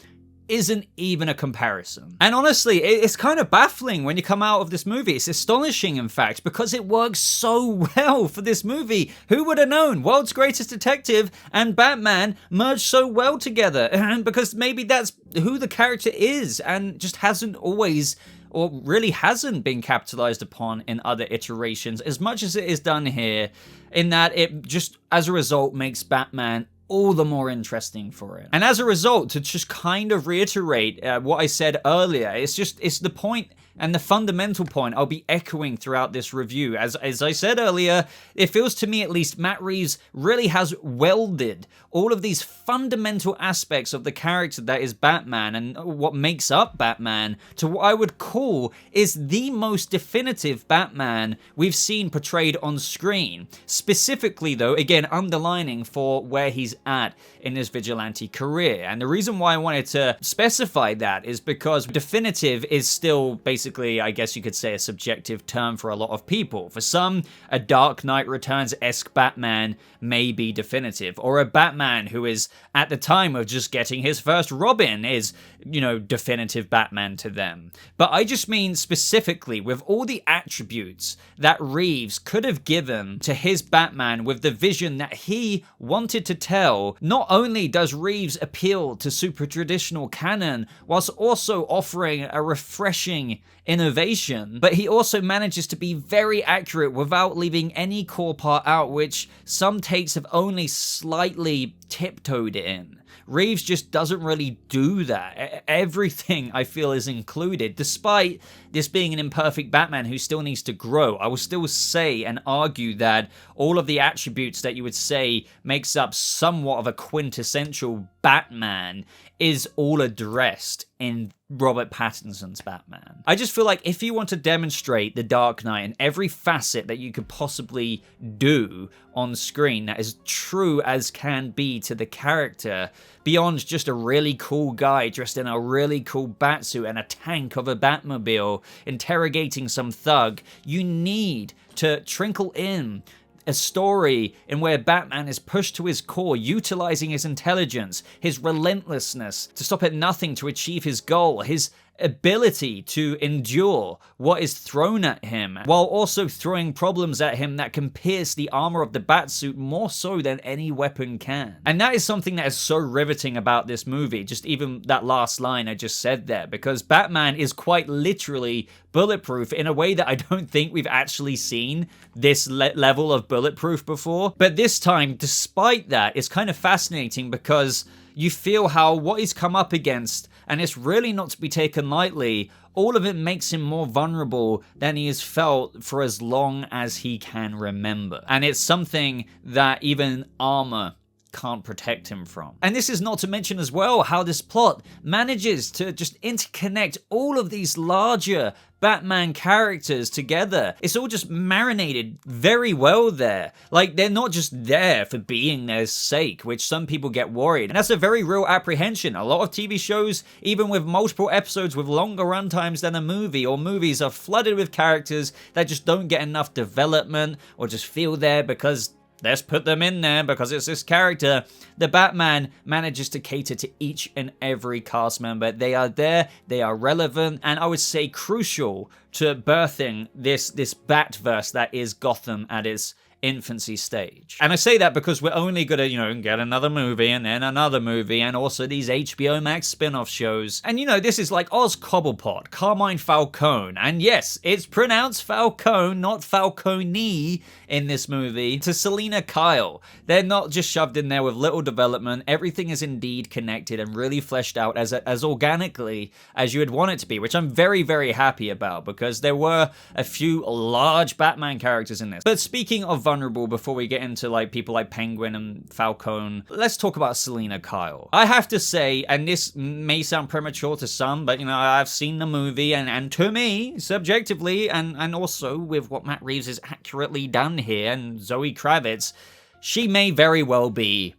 isn't even a comparison. And honestly, it's kind of baffling when you come out of this movie. It's astonishing, in fact, because it works so well for this movie. Who would have known? World's greatest detective and Batman merged so well together. Because maybe that's who the character is and just hasn't always, or really hasn't been capitalized upon in other iterations as much as it is done here, in that it just, as a result, makes Batman all the more interesting for it. And as a result, to just kind of reiterate what I said earlier, it's the point and the fundamental point I'll be echoing throughout this review. As I said earlier, it feels to me at least Matt Reeves really has welded all of these fundamental aspects of the character that is Batman and what makes up Batman to what I would call is the most definitive Batman we've seen portrayed on screen. Specifically though, again, underlining for where he's at in his vigilante career. And the reason why I wanted to specify that is because definitive is still basically, I guess you could say, a subjective term for a lot of people. For some, a Dark Knight Returns-esque Batman may be definitive, or a Batman who is at the time of just getting his first Robin is, you know, definitive Batman to them. But I just mean specifically with all the attributes that Reeves could have given to his Batman with the vision that he wanted to tell. Not only does Reeves appeal to super traditional canon whilst also offering a refreshing innovation, but he also manages to be very accurate without leaving any core part out, which some takes have only slightly tiptoed in. Reeves just doesn't really do that. Everything, I feel, is included. Despite this being an imperfect Batman who still needs to grow, I will still say and argue that all of the attributes that you would say makes up somewhat of a quintessential Batman is all addressed in Robert Pattinson's Batman. I just feel like if you want to demonstrate the Dark Knight in every facet that you could possibly do on screen that is true as can be to the character, beyond just a really cool guy dressed in a really cool batsuit and a tank of a Batmobile interrogating some thug, you need to trickle in a story in where Batman is pushed to his core, utilizing his intelligence, his relentlessness to stop at nothing to achieve his goal, his ability to endure what is thrown at him, while also throwing problems at him that can pierce the armor of the Batsuit more so than any weapon can. And that is something that is so riveting about this movie, just even that last line I just said there, because Batman is quite literally bulletproof in a way that I don't think we've actually seen this level of bulletproof before. But this time, despite that, it's kind of fascinating because you feel how what he's come up against, and it's really not to be taken lightly, all of it makes him more vulnerable than he has felt for as long as he can remember. And it's something that even armor can't protect him from. And this is not to mention as well how this plot manages to just interconnect all of these larger Batman characters together. It's all just marinated very well there. Like, they're not just there for being their sake, which some people get worried. And that's a very real apprehension. A lot of TV shows, even with multiple episodes with longer runtimes than a movie, or movies are flooded with characters that just don't get enough development or just feel there because let's put them in there because it's this character. The Batman manages to cater to each and every cast member. They are there, they are relevant, and I would say crucial to birthing this Batverse that is Gotham at its infancy stage. And I say that because we're only gonna, get another movie and then another movie and also these HBO Max spin-off shows. And this is like Oz Cobblepot, Carmine Falcone, and yes, it's pronounced Falcone, not Falcone in this movie, to Selena Kyle. They're not just shoved in there with little development. Everything is indeed connected and really fleshed out as organically as you would want it to be, which I'm very, very happy about because there were a few large Batman characters in this. But speaking of vulnerable, before we get into like people like Penguin and Falcone, let's talk about Selena Kyle. I have to say, and this may sound premature to some, but I've seen the movie and to me, subjectively, and also with what Matt Reeves has accurately done here and Zoe Kravitz, she may very well be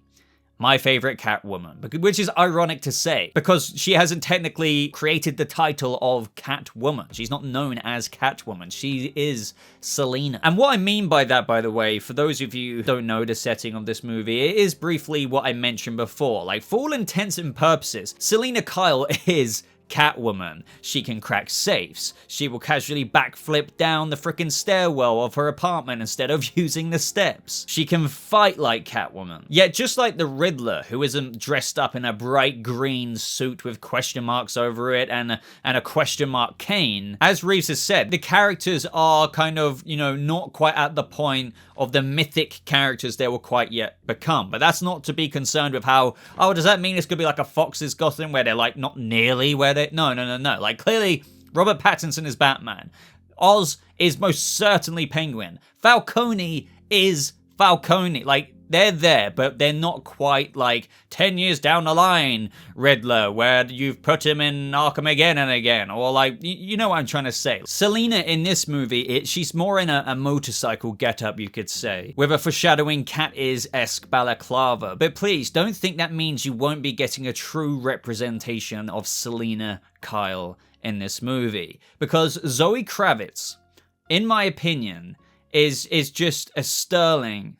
my favorite Catwoman, which is ironic to say because she hasn't technically created the title of Catwoman. She's not known as Catwoman. She is Selina. And what I mean by that, by the way, for those of you who don't know the setting of this movie, it is briefly what I mentioned before. Like, for all intents and purposes, Selena Kyle is Catwoman. She can crack safes. She will casually backflip down the frickin' stairwell of her apartment instead of using the steps. She can fight like Catwoman. Yet just like the Riddler, who isn't dressed up in a bright green suit with question marks over it and a question mark cane, as Reeves has said, the characters are kind of, not quite at the point of the mythic characters they will quite yet become. But that's not to be concerned with how, does that mean it's gonna be like a Fox's Gotham where they're like not nearly where they, no. Like, clearly, Robert Pattinson is Batman. Oz is most certainly Penguin. Falcone is Falcone. Like, they're there, but they're not quite like 10 years down the line, Riddler, where you've put him in Arkham again and again, or like, you know what I'm trying to say. Selena in this movie, she's more in a motorcycle getup, you could say, with a foreshadowing Cat Is-esque balaclava. But please, don't think that means you won't be getting a true representation of Selena Kyle in this movie. Because Zoe Kravitz, in my opinion, is just a sterling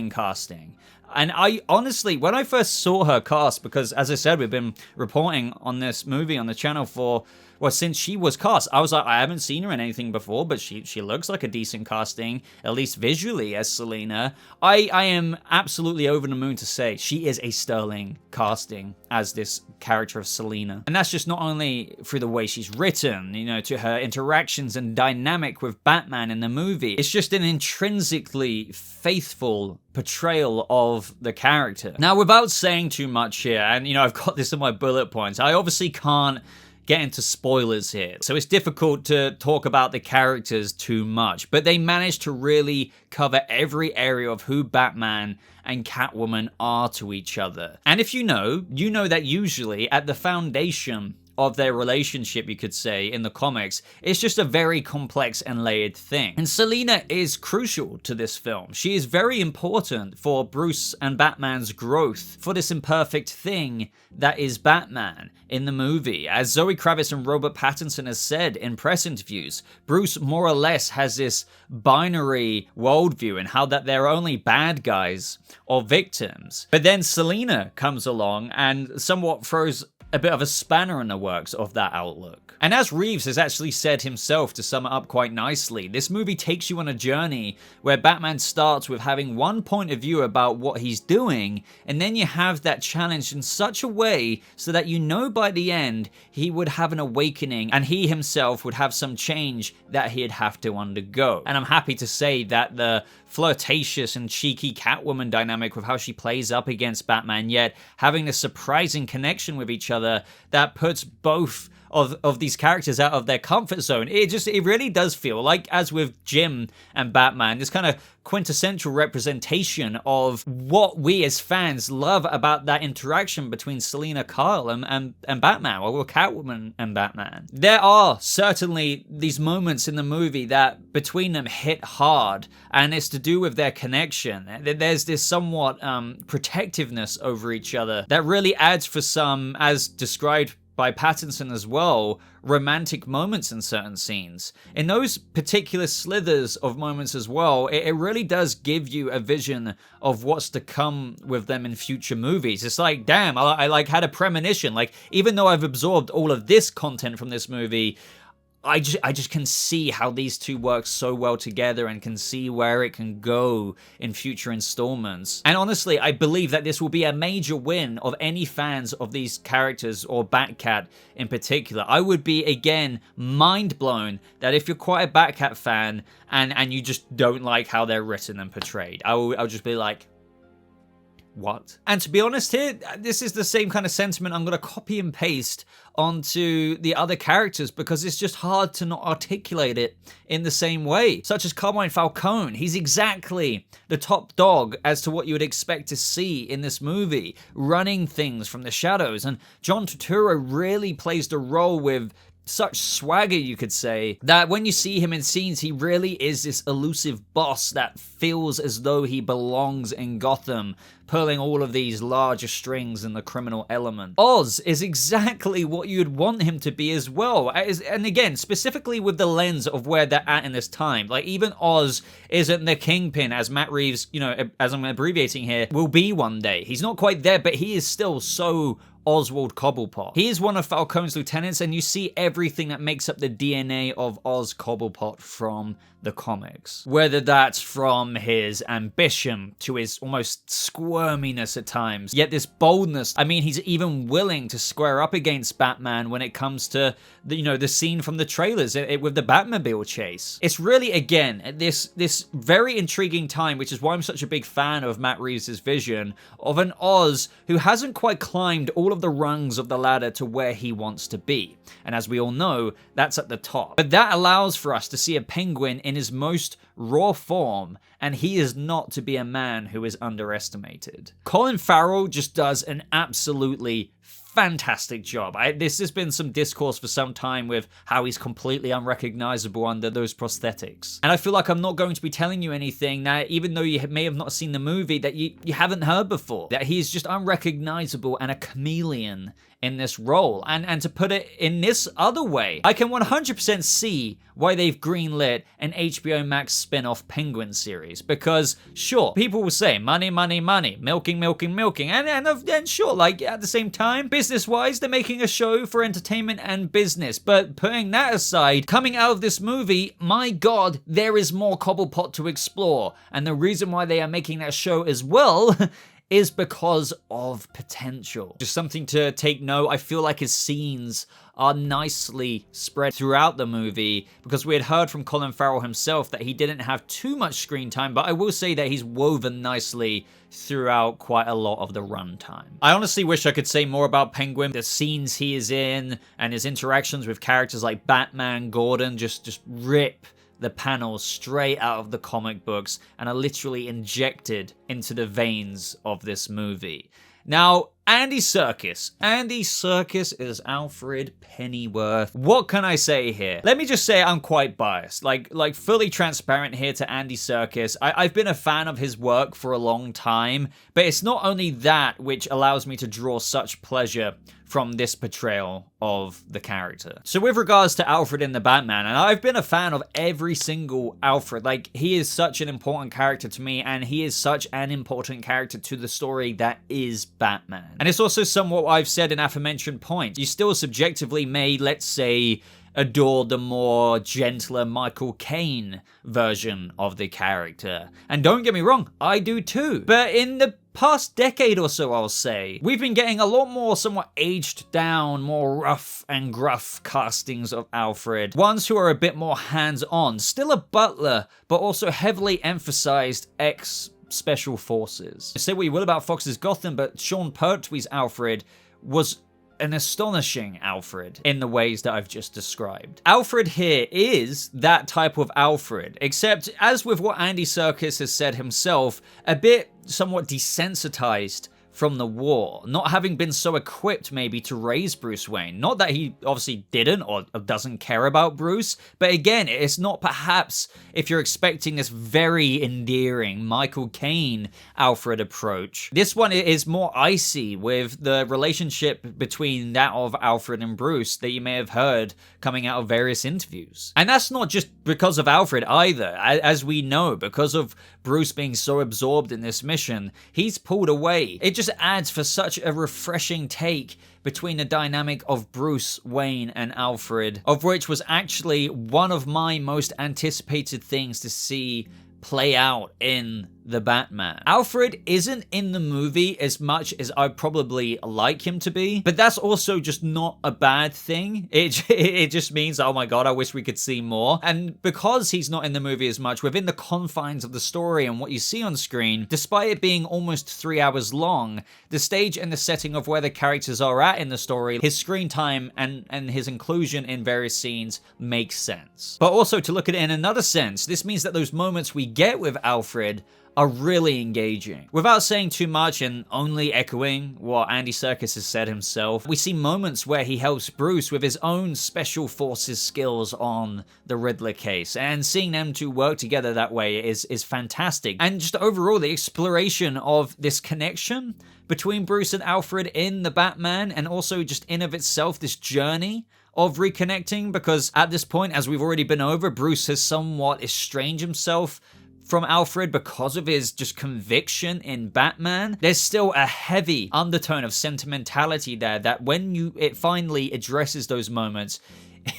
casting. And I honestly, when I first saw her cast, because as I said, we've been reporting on this movie on the channel since she was cast, I was like, I haven't seen her in anything before, but she looks like a decent casting, at least visually, as Selena. I am absolutely over the moon to say she is a sterling casting as this character of Selena. And that's just not only through the way she's written, to her interactions and dynamic with Batman in the movie. It's just an intrinsically faithful portrayal of the character. Now, without saying too much here, and I've got this in my bullet points, I obviously can't get into spoilers here, so it's difficult to talk about the characters too much, but they managed to really cover every area of who Batman and Catwoman are to each other. And if you know that usually at the foundation of their relationship, you could say, in the comics, it's just a very complex and layered thing. And Selena is crucial to this film. She is very important for Bruce and Batman's growth, for this imperfect thing that is Batman in the movie. As Zoe Kravitz and Robert Pattinson has said in press interviews, Bruce more or less has this binary worldview and how that they're only bad guys or victims. But then Selena comes along and somewhat throws a bit of a spanner in the works of that outlook. And as Reeves has actually said himself, to sum it up quite nicely, this movie takes you on a journey where Batman starts with having one point of view about what he's doing, and then you have that challenge in such a way so that by the end he would have an awakening and he himself would have some change that he'd have to undergo. And I'm happy to say that the flirtatious and cheeky Catwoman dynamic with how she plays up against Batman, yet having a surprising connection with each other that puts both of these characters out of their comfort zone. It really does feel like, as with Jim and Batman, this kind of quintessential representation of what we as fans love about that interaction between Selena Kyle and Batman, or Catwoman and Batman. There are certainly these moments in the movie that between them hit hard, and it's to do with their connection. There's this somewhat protectiveness over each other that really adds for some, as described by Pattinson as well, romantic moments in certain scenes. In those particular slithers of moments as well, it really does give you a vision of what's to come with them in future movies. It's like, damn, I like had a premonition. Like, even though I've absorbed all of this content from this movie, I just can see how these two work so well together and can see where it can go in future installments. And honestly, I believe that this will be a major win of any fans of these characters, or Batcat in particular. I would be, again, mind blown that if you're quite a Batcat fan and you just don't like how they're written and portrayed, I'll just be like, what? And to be honest here, this is the same kind of sentiment I'm going to copy and paste onto the other characters, because it's just hard to not articulate it in the same way. Such as Carmine Falcone. He's exactly the top dog as to what you would expect to see in this movie, running things from the shadows. And John Turturro really plays the role with such swagger, you could say, that when you see him in scenes, he really is this elusive boss that feels as though he belongs in Gotham, pulling all of these larger strings in the criminal element. Oz is exactly what you'd want him to be as well. And again, specifically with the lens of where they're at in this time. Like, even Oz isn't the kingpin, as Matt Reeves, as I'm abbreviating here, will be one day. He's not quite there, but he is still so Oswald Cobblepot. He is one of Falcone's lieutenants, and you see everything that makes up the DNA of Oz Cobblepot from the comics. Whether that's from his ambition to his almost squirminess at times, yet this boldness. I mean, he's even willing to square up against Batman when it comes to the scene from the trailers with the Batmobile chase. It's really, again, this very intriguing time, which is why I'm such a big fan of Matt Reeves' vision of an Oz who hasn't quite climbed all of the rungs of the ladder to where he wants to be. And as we all know, that's at the top. But that allows for us to see a Penguin in his most raw form, and he is not to be a man who is underestimated. Colin Farrell just does an absolutely fantastic job. This has been some discourse for some time with how he's completely unrecognizable under those prosthetics. And I feel like I'm not going to be telling you anything that, even though you may have not seen the movie, that you haven't heard before. That he's just unrecognizable and a chameleon in this role. And to put it in this other way, I can 100% see why they've greenlit an HBO Max spin-off Penguin series. Because, sure, people will say, money, money, money, milking, milking, milking. And sure, like, at the same time, business-wise, they're making a show for entertainment and business. But putting that aside, coming out of this movie, my God, there is more Cobblepot to explore. And the reason why they are making that show as well is because of potential. Just something to take note. I feel like his scenes are nicely spread throughout the movie, because we had heard from Colin Farrell himself that he didn't have too much screen time, but I will say that he's woven nicely throughout quite a lot of the runtime. I honestly wish I could say more about Penguin, the scenes he is in, and his interactions with characters like Batman, Gordon, just rip the panels straight out of the comic books and are literally injected into the veins of this movie. Now, Andy Serkis. Andy Serkis is Alfred Pennyworth. What can I say here? Let me just say I'm quite biased. Like fully transparent here to Andy Serkis. I've been a fan of his work for a long time, but it's not only that which allows me to draw such pleasure from this portrayal of the character. So with regards to Alfred in the Batman, and I've been a fan of every single Alfred, like, he is such an important character to me, and he is such an important character to the story that is Batman. And it's also somewhat what I've said in aforementioned points. You still subjectively may, let's say, adore the more gentler Michael Caine version of the character. And don't get me wrong, I do too. But in the past decade or so, I'll say, we've been getting a lot more somewhat aged down, more rough and gruff castings of Alfred. Ones who are a bit more hands-on. Still a butler, but also heavily emphasized ex-special forces. Say what you will about Fox's Gotham, but Sean Pertwee's Alfred was an astonishing Alfred in the ways that I've just described. Alfred here is that type of Alfred, except, as with what Andy Serkis has said himself, a bit somewhat desensitized from the war, not having been so equipped maybe to raise Bruce Wayne. Not that he obviously didn't or doesn't care about Bruce, but again, it's not perhaps if you're expecting this very endearing Michael Caine Alfred approach. This one is more icy with the relationship between that of Alfred and Bruce that you may have heard coming out of various interviews. And that's not just because of Alfred either, as we know, because of Bruce being so absorbed in this mission, he's pulled away. It just adds for such a refreshing take between the dynamic of Bruce, Wayne, and Alfred, of which was actually one of my most anticipated things to see play out in the Batman. Alfred isn't in the movie as much as I'd probably like him to be, but that's also just not a bad thing. It just means, oh my god, I wish we could see more. And because he's not in the movie as much, within the confines of the story and what you see on screen, despite it being almost 3 hours long, the stage and the setting of where the characters are at in the story, his screen time and his inclusion in various scenes makes sense. But also, to look at it in another sense, this means that those moments we get with Alfred are really engaging. Without saying too much and only echoing what Andy Serkis has said himself, we see moments where he helps Bruce with his own special forces skills on the Riddler case, and seeing them two work together that way is fantastic. And just overall, the exploration of this connection between Bruce and Alfred in the Batman, and also just in of itself, this journey of reconnecting, because at this point, as we've already been over, Bruce has somewhat estranged himself from Alfred because of his just conviction in Batman. There's still a heavy undertone of sentimentality there that when it finally addresses those moments,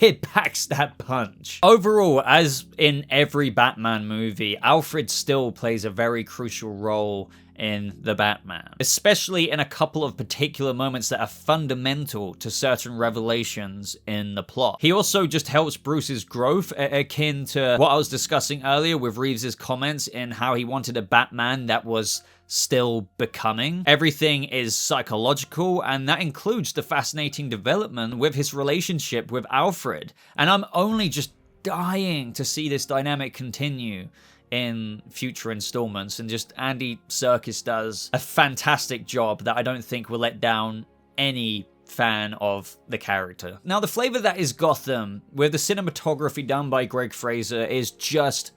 it packs that punch. Overall, as in every Batman movie, Alfred still plays a very crucial role in the Batman, especially in a couple of particular moments that are fundamental to certain revelations in the plot. He also just helps Bruce's growth, akin to what I was discussing earlier with Reeves' comments in how he wanted a Batman that was still becoming. Everything is psychological, and that includes the fascinating development with his relationship with Alfred. And I'm only just dying to see this dynamic continue in future installments, and just Andy Serkis does a fantastic job that I don't think will let down any fan of the character. Now, the flavor that is Gotham, with the cinematography done by Greg Fraser, is just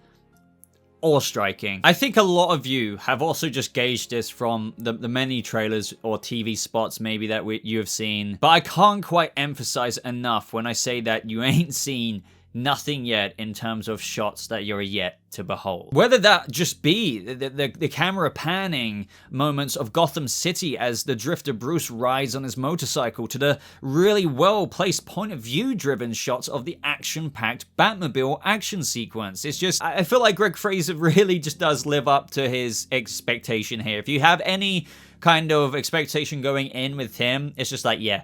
awe-striking. I think a lot of you have also just gauged this from the many trailers or TV spots maybe that you have seen, but I can't quite emphasize enough when I say that you ain't seen nothing yet in terms of shots that you're yet to behold. Whether that just be the camera panning moments of Gotham City as the drifter Bruce rides on his motorcycle, to the really well-placed point of view driven shots of the action-packed Batmobile action sequence. It's just, I feel like Greg Fraser really just does live up to his expectation here. If you have any kind of expectation going in with him, it's just like, yeah,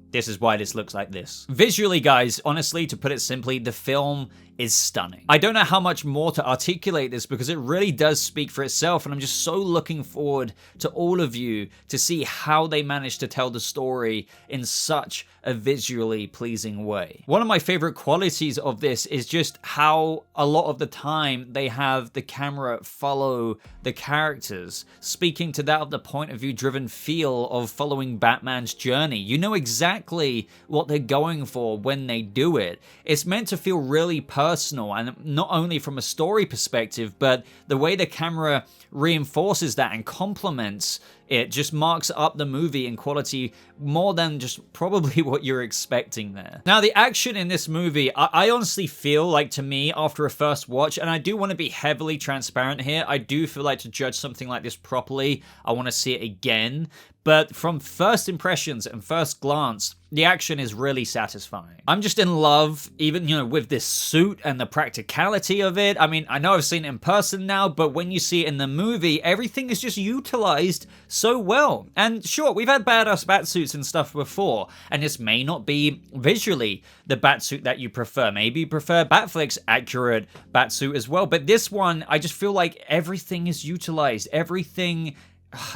this is why this looks like this. Visually, guys, honestly, to put it simply, the film is stunning. I don't know how much more to articulate this because it really does speak for itself, and I'm just so looking forward to all of you to see how they manage to tell the story in such a visually pleasing way. One of my favorite qualities of this is just how a lot of the time they have the camera follow the characters, speaking to that of the point of view driven feel of following Batman's journey. You know exactly what they're going for when they do it. It's meant to feel really personal, and not only from a story perspective, but the way the camera reinforces that and complements it just marks up the movie in quality more than just probably what you're expecting there. Now, the action in this movie, I honestly feel like, to me, after a first watch, and I do want to be heavily transparent here, I do feel like to judge something like this properly, I want to see it again. But from first impressions and first glance, the action is really satisfying. I'm just in love, even, with this suit and the practicality of it. I mean, I know I've seen it in person now, but when you see it in the movie, everything is just utilized so well. And sure, we've had badass batsuits and stuff before, and this may not be visually the batsuit that you prefer. Maybe you prefer Batfleck's accurate batsuit as well, but this one, I just feel like everything is utilized. Everything,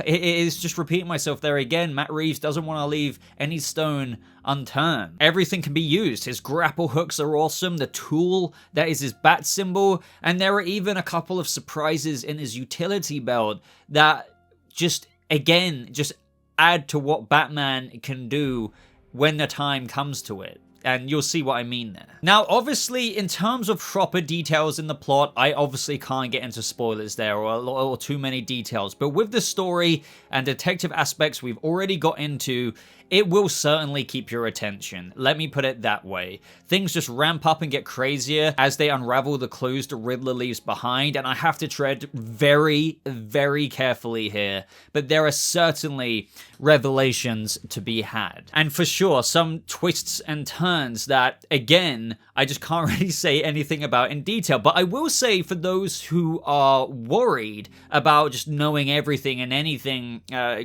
it is just repeating myself there again. Matt Reeves doesn't want to leave any stone unturned. Everything can be used. His grapple hooks are awesome. The tool that is his bat symbol, and there are even a couple of surprises in his utility belt that just, again, just add to what Batman can do when the time comes to it. And you'll see what I mean there. Now, obviously, in terms of proper details in the plot, I obviously can't get into spoilers there or too many details. But with the story and detective aspects we've already got into, it will certainly keep your attention. Let me put it that way. Things just ramp up and get crazier as they unravel the clues the Riddler leaves behind, and I have to tread very, very carefully here. But there are certainly revelations to be had. And for sure, some twists and turns that, again, I just can't really say anything about in detail. But I will say, for those who are worried about just knowing everything and anything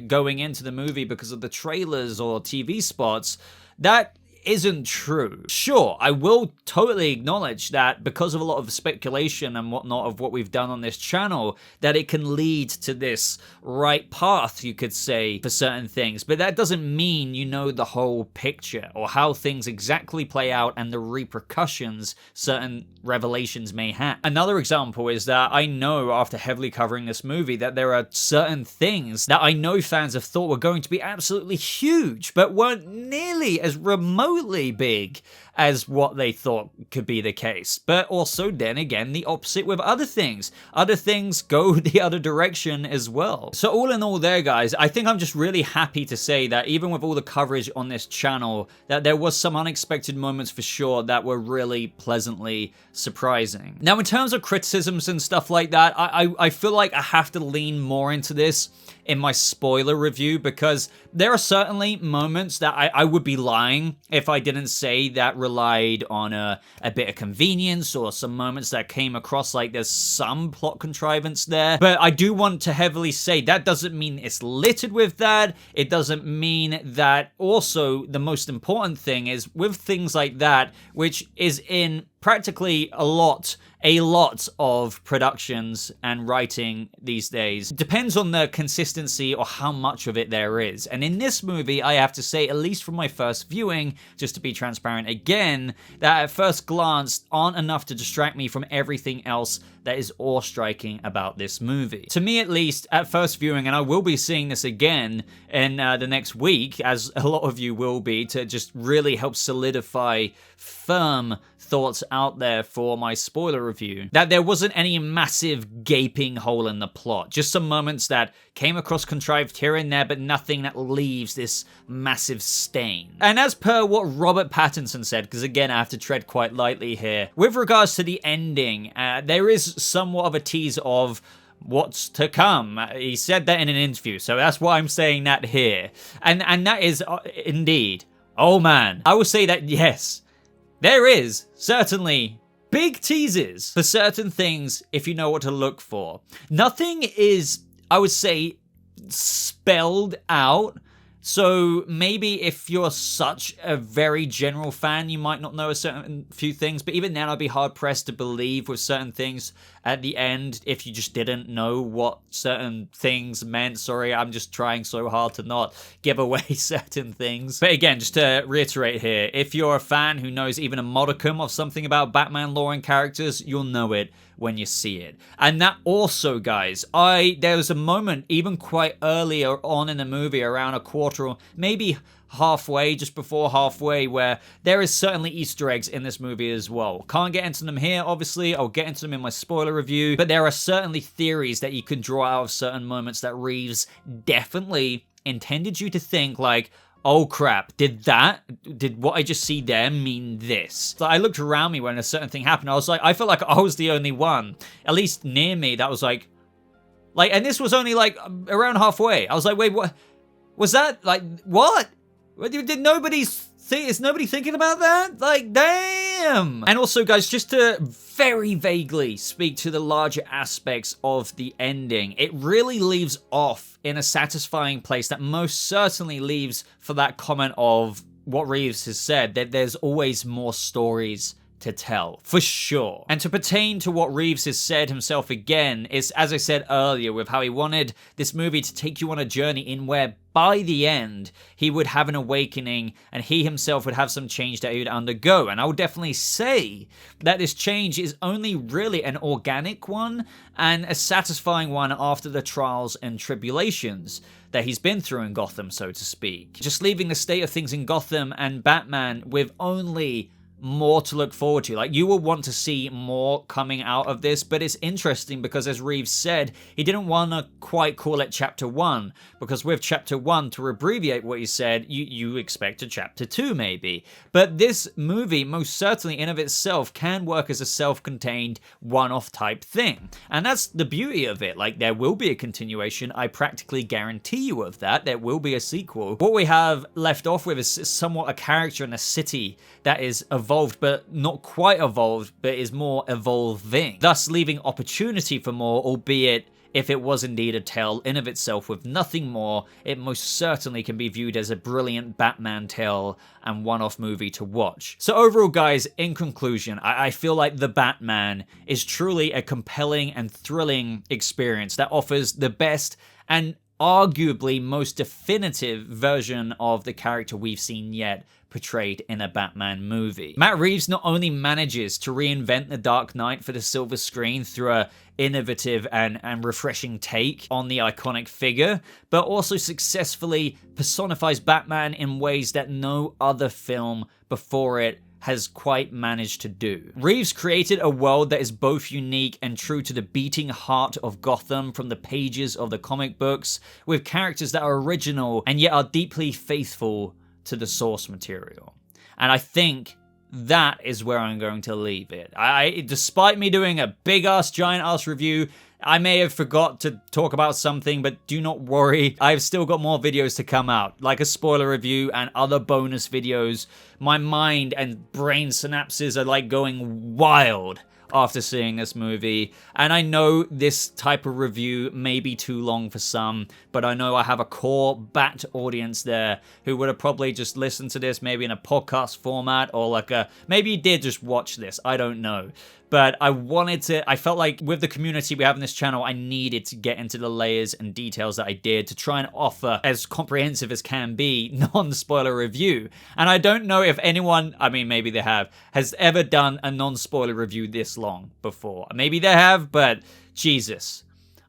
going into the movie because of the trailers or TV spots, that isn't true. Sure, I will totally acknowledge that because of a lot of speculation and whatnot of what we've done on this channel, that it can lead to this right path, you could say, for certain things. But that doesn't mean you know the whole picture or how things exactly play out and the repercussions certain revelations may have. Another example is that I know after heavily covering this movie that there are certain things that I know fans have thought were going to be absolutely huge, but weren't nearly as remotely big as what they thought could be the case. But also, then again, the opposite with other things. Other things go the other direction as well. So all in all there, guys, I think I'm just really happy to say that even with all the coverage on this channel, that there was some unexpected moments for sure that were really pleasantly surprising. Now, in terms of criticisms and stuff like that, I feel like I have to lean more into this in my spoiler review, because there are certainly moments that I would be lying if I didn't say that relied on a bit of convenience, or some moments that came across like there's some plot contrivance there. But I do want to heavily say that doesn't mean it's littered with that. It doesn't mean that. Also, the most important thing is with things like that, which is in practically a lot of productions and writing these days. Depends on the consistency or how much of it there is. And in this movie, I have to say, at least from my first viewing, just to be transparent again, that at first glance aren't enough to distract me from everything else that is awe-striking about this movie. To me, at least, at first viewing, and I will be seeing this again in the next week, as a lot of you will be, to just really help solidify firm thoughts out there for my spoiler review, that there wasn't any massive gaping hole in the plot. Just some moments that came across contrived here and there, but nothing that leaves this massive stain. And as per what Robert Pattinson said, because again, I have to tread quite lightly here, with regards to the ending, there is somewhat of a tease of what's to come. He said that in an interview, so that's why I'm saying that here. And that is indeed, oh man, I will say that yes, there is certainly big teases for certain things if you know what to look for. Nothing is, I would say, spelled out. So maybe if you're such a very general fan, you might not know a certain few things, but even then I'd be hard pressed to believe with certain things at the end if you just didn't know what certain things meant. Sorry, I'm just trying so hard to not give away certain things. But again, just to reiterate here, if you're a fan who knows even a modicum of something about Batman lore and characters, you'll know it when you see it. And that also, guys, there was a moment even quite earlier on in the movie, around a quarter or maybe halfway, just before halfway, where there is certainly Easter eggs in this movie as well. Can't get into them here, obviously. I'll get into them in my spoiler review, but there are certainly theories that you can draw out of certain moments that Reeves definitely intended you to think like, oh crap, did what I just see there mean this? So I looked around me when a certain thing happened. I felt like I was the only one, at least near me, that was like, and this was only like around halfway. I was like, wait, what? Was that, like, what? Did nobody is nobody thinking about that? Like, damn! And also, guys, just to very vaguely speak to the larger aspects of the ending, it really leaves off in a satisfying place that most certainly leaves for that comment of what Reeves has said, that there's always more stories to tell, for sure. And to pertain to what Reeves has said himself again, is, as I said earlier, with how he wanted this movie to take you on a journey in where by the end, he would have an awakening and he himself would have some change that he would undergo. And I would definitely say that this change is only really an organic one and a satisfying one after the trials and tribulations that he's been through in Gotham, so to speak. Just leaving the state of things in Gotham and Batman with only more to look forward to. Like, you will want to see more coming out of this, but it's interesting because, as Reeves said, he didn't want to quite call it Chapter 1, because with Chapter 1, to abbreviate what he said, you expect a Chapter 2 maybe. But this movie, most certainly in of itself, can work as a self-contained one-off type thing. And that's the beauty of it. Like, there will be a continuation, I practically guarantee you of that. There will be a sequel. What we have left off with is somewhat a character in a city that is evolved, but not quite evolved, but is more evolving, thus leaving opportunity for more, albeit if it was indeed a tale in of itself with nothing more, it most certainly can be viewed as a brilliant Batman tale and one-off movie to watch. So overall, guys, in conclusion, I feel like The Batman is truly a compelling and thrilling experience that offers the best and arguably most definitive version of the character we've seen yet portrayed in a Batman movie. Matt Reeves not only manages to reinvent the Dark Knight for the silver screen through a innovative and refreshing take on the iconic figure, but also successfully personifies Batman in ways that no other film before it has quite managed to do. Reeves created a world that is both unique and true to the beating heart of Gotham from the pages of the comic books, with characters that are original and yet are deeply faithful to the source material. And I think that is where I'm going to leave it. Despite me doing a big-ass, giant-ass review, I may have forgot to talk about something, but do not worry. I've still got more videos to come out, like a spoiler review and other bonus videos. My mind and brain synapses are like going wild after seeing this movie, and I know this type of review may be too long for some, but I know I have a core Bat audience there who would have probably just listened to this maybe in a podcast format, or like maybe you did just watch this, I don't know. But I felt like with the community we have in this channel, I needed to get into the layers and details that I did to try and offer as comprehensive as can be non-spoiler review. And I don't know if anyone, I mean maybe they have, has ever done a non-spoiler review this long before. Maybe they have, but Jesus,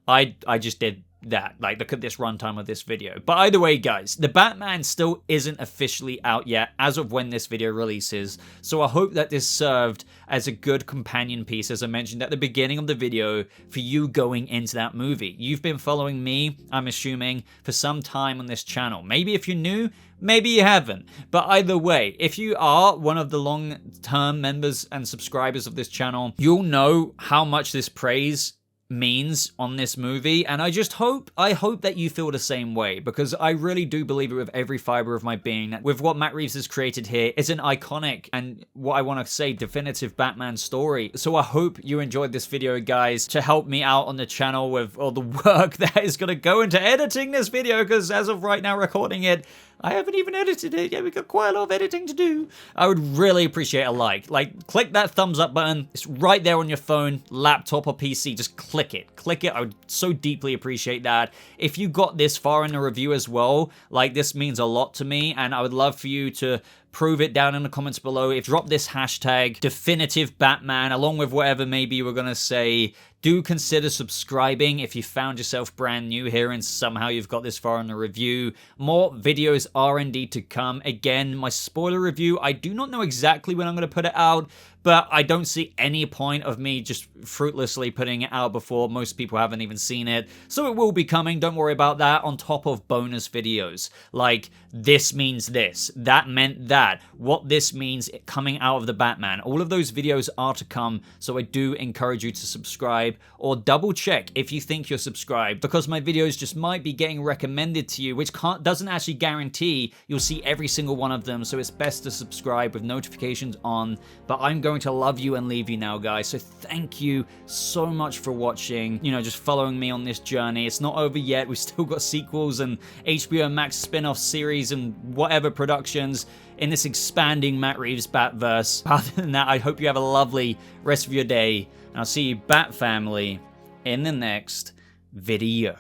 I just did that. Like, look at this runtime of this video. But either way, guys, The Batman still isn't officially out yet as of when this video releases, so I hope that this served as a good companion piece, as I mentioned at the beginning of the video, for you going into that movie. You've been following me, I'm assuming, for some time on this channel. Maybe if you're new, maybe you haven't. But either way, if you are one of the long-term members and subscribers of this channel, you'll know how much this praise means on this movie, and I hope that you feel the same way, because I really do believe it with every fiber of my being that with what Matt Reeves has created here is an iconic and, what I want to say, definitive Batman story. So I hope you enjoyed this video, guys, to help me out on the channel with all the work that is going to go into editing this video, because as of right now recording it, I haven't even edited it yet. We've got quite a lot of editing to do. I would really appreciate a like. Like, click that thumbs up button. It's right there on your phone, laptop, or PC. Just click it. Click it. I would so deeply appreciate that. If you got this far in the review as well, like, this means a lot to me, and I would love for you to prove it down in the comments below. If drop this hashtag definitive Batman along with whatever maybe you were gonna say. Do consider subscribing if you found yourself brand new here and somehow you've got this far in the review. More videos are indeed to come. Again, my spoiler review, I do not know exactly when I'm going to put it out, but I don't see any point of me just fruitlessly putting it out before most people haven't even seen it. So it will be coming, don't worry about that, on top of bonus videos. Like, this means this, that meant that, what this means coming out of the Batman. All of those videos are to come, so I do encourage you to subscribe, or double check if you think you're subscribed, because my videos just might be getting recommended to you, which doesn't actually guarantee you'll see every single one of them, so it's best to subscribe with notifications on. But I'm going going to love you and leave you now, guys. So thank you so much for watching, you know, just following me on this journey. It's not over yet. We've still got sequels and HBO Max spin-off series and whatever productions in this expanding Matt Reeves Batverse. Other than that, I hope you have a lovely rest of your day, and I'll see you, Bat Family, in the next video.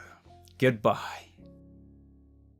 Goodbye.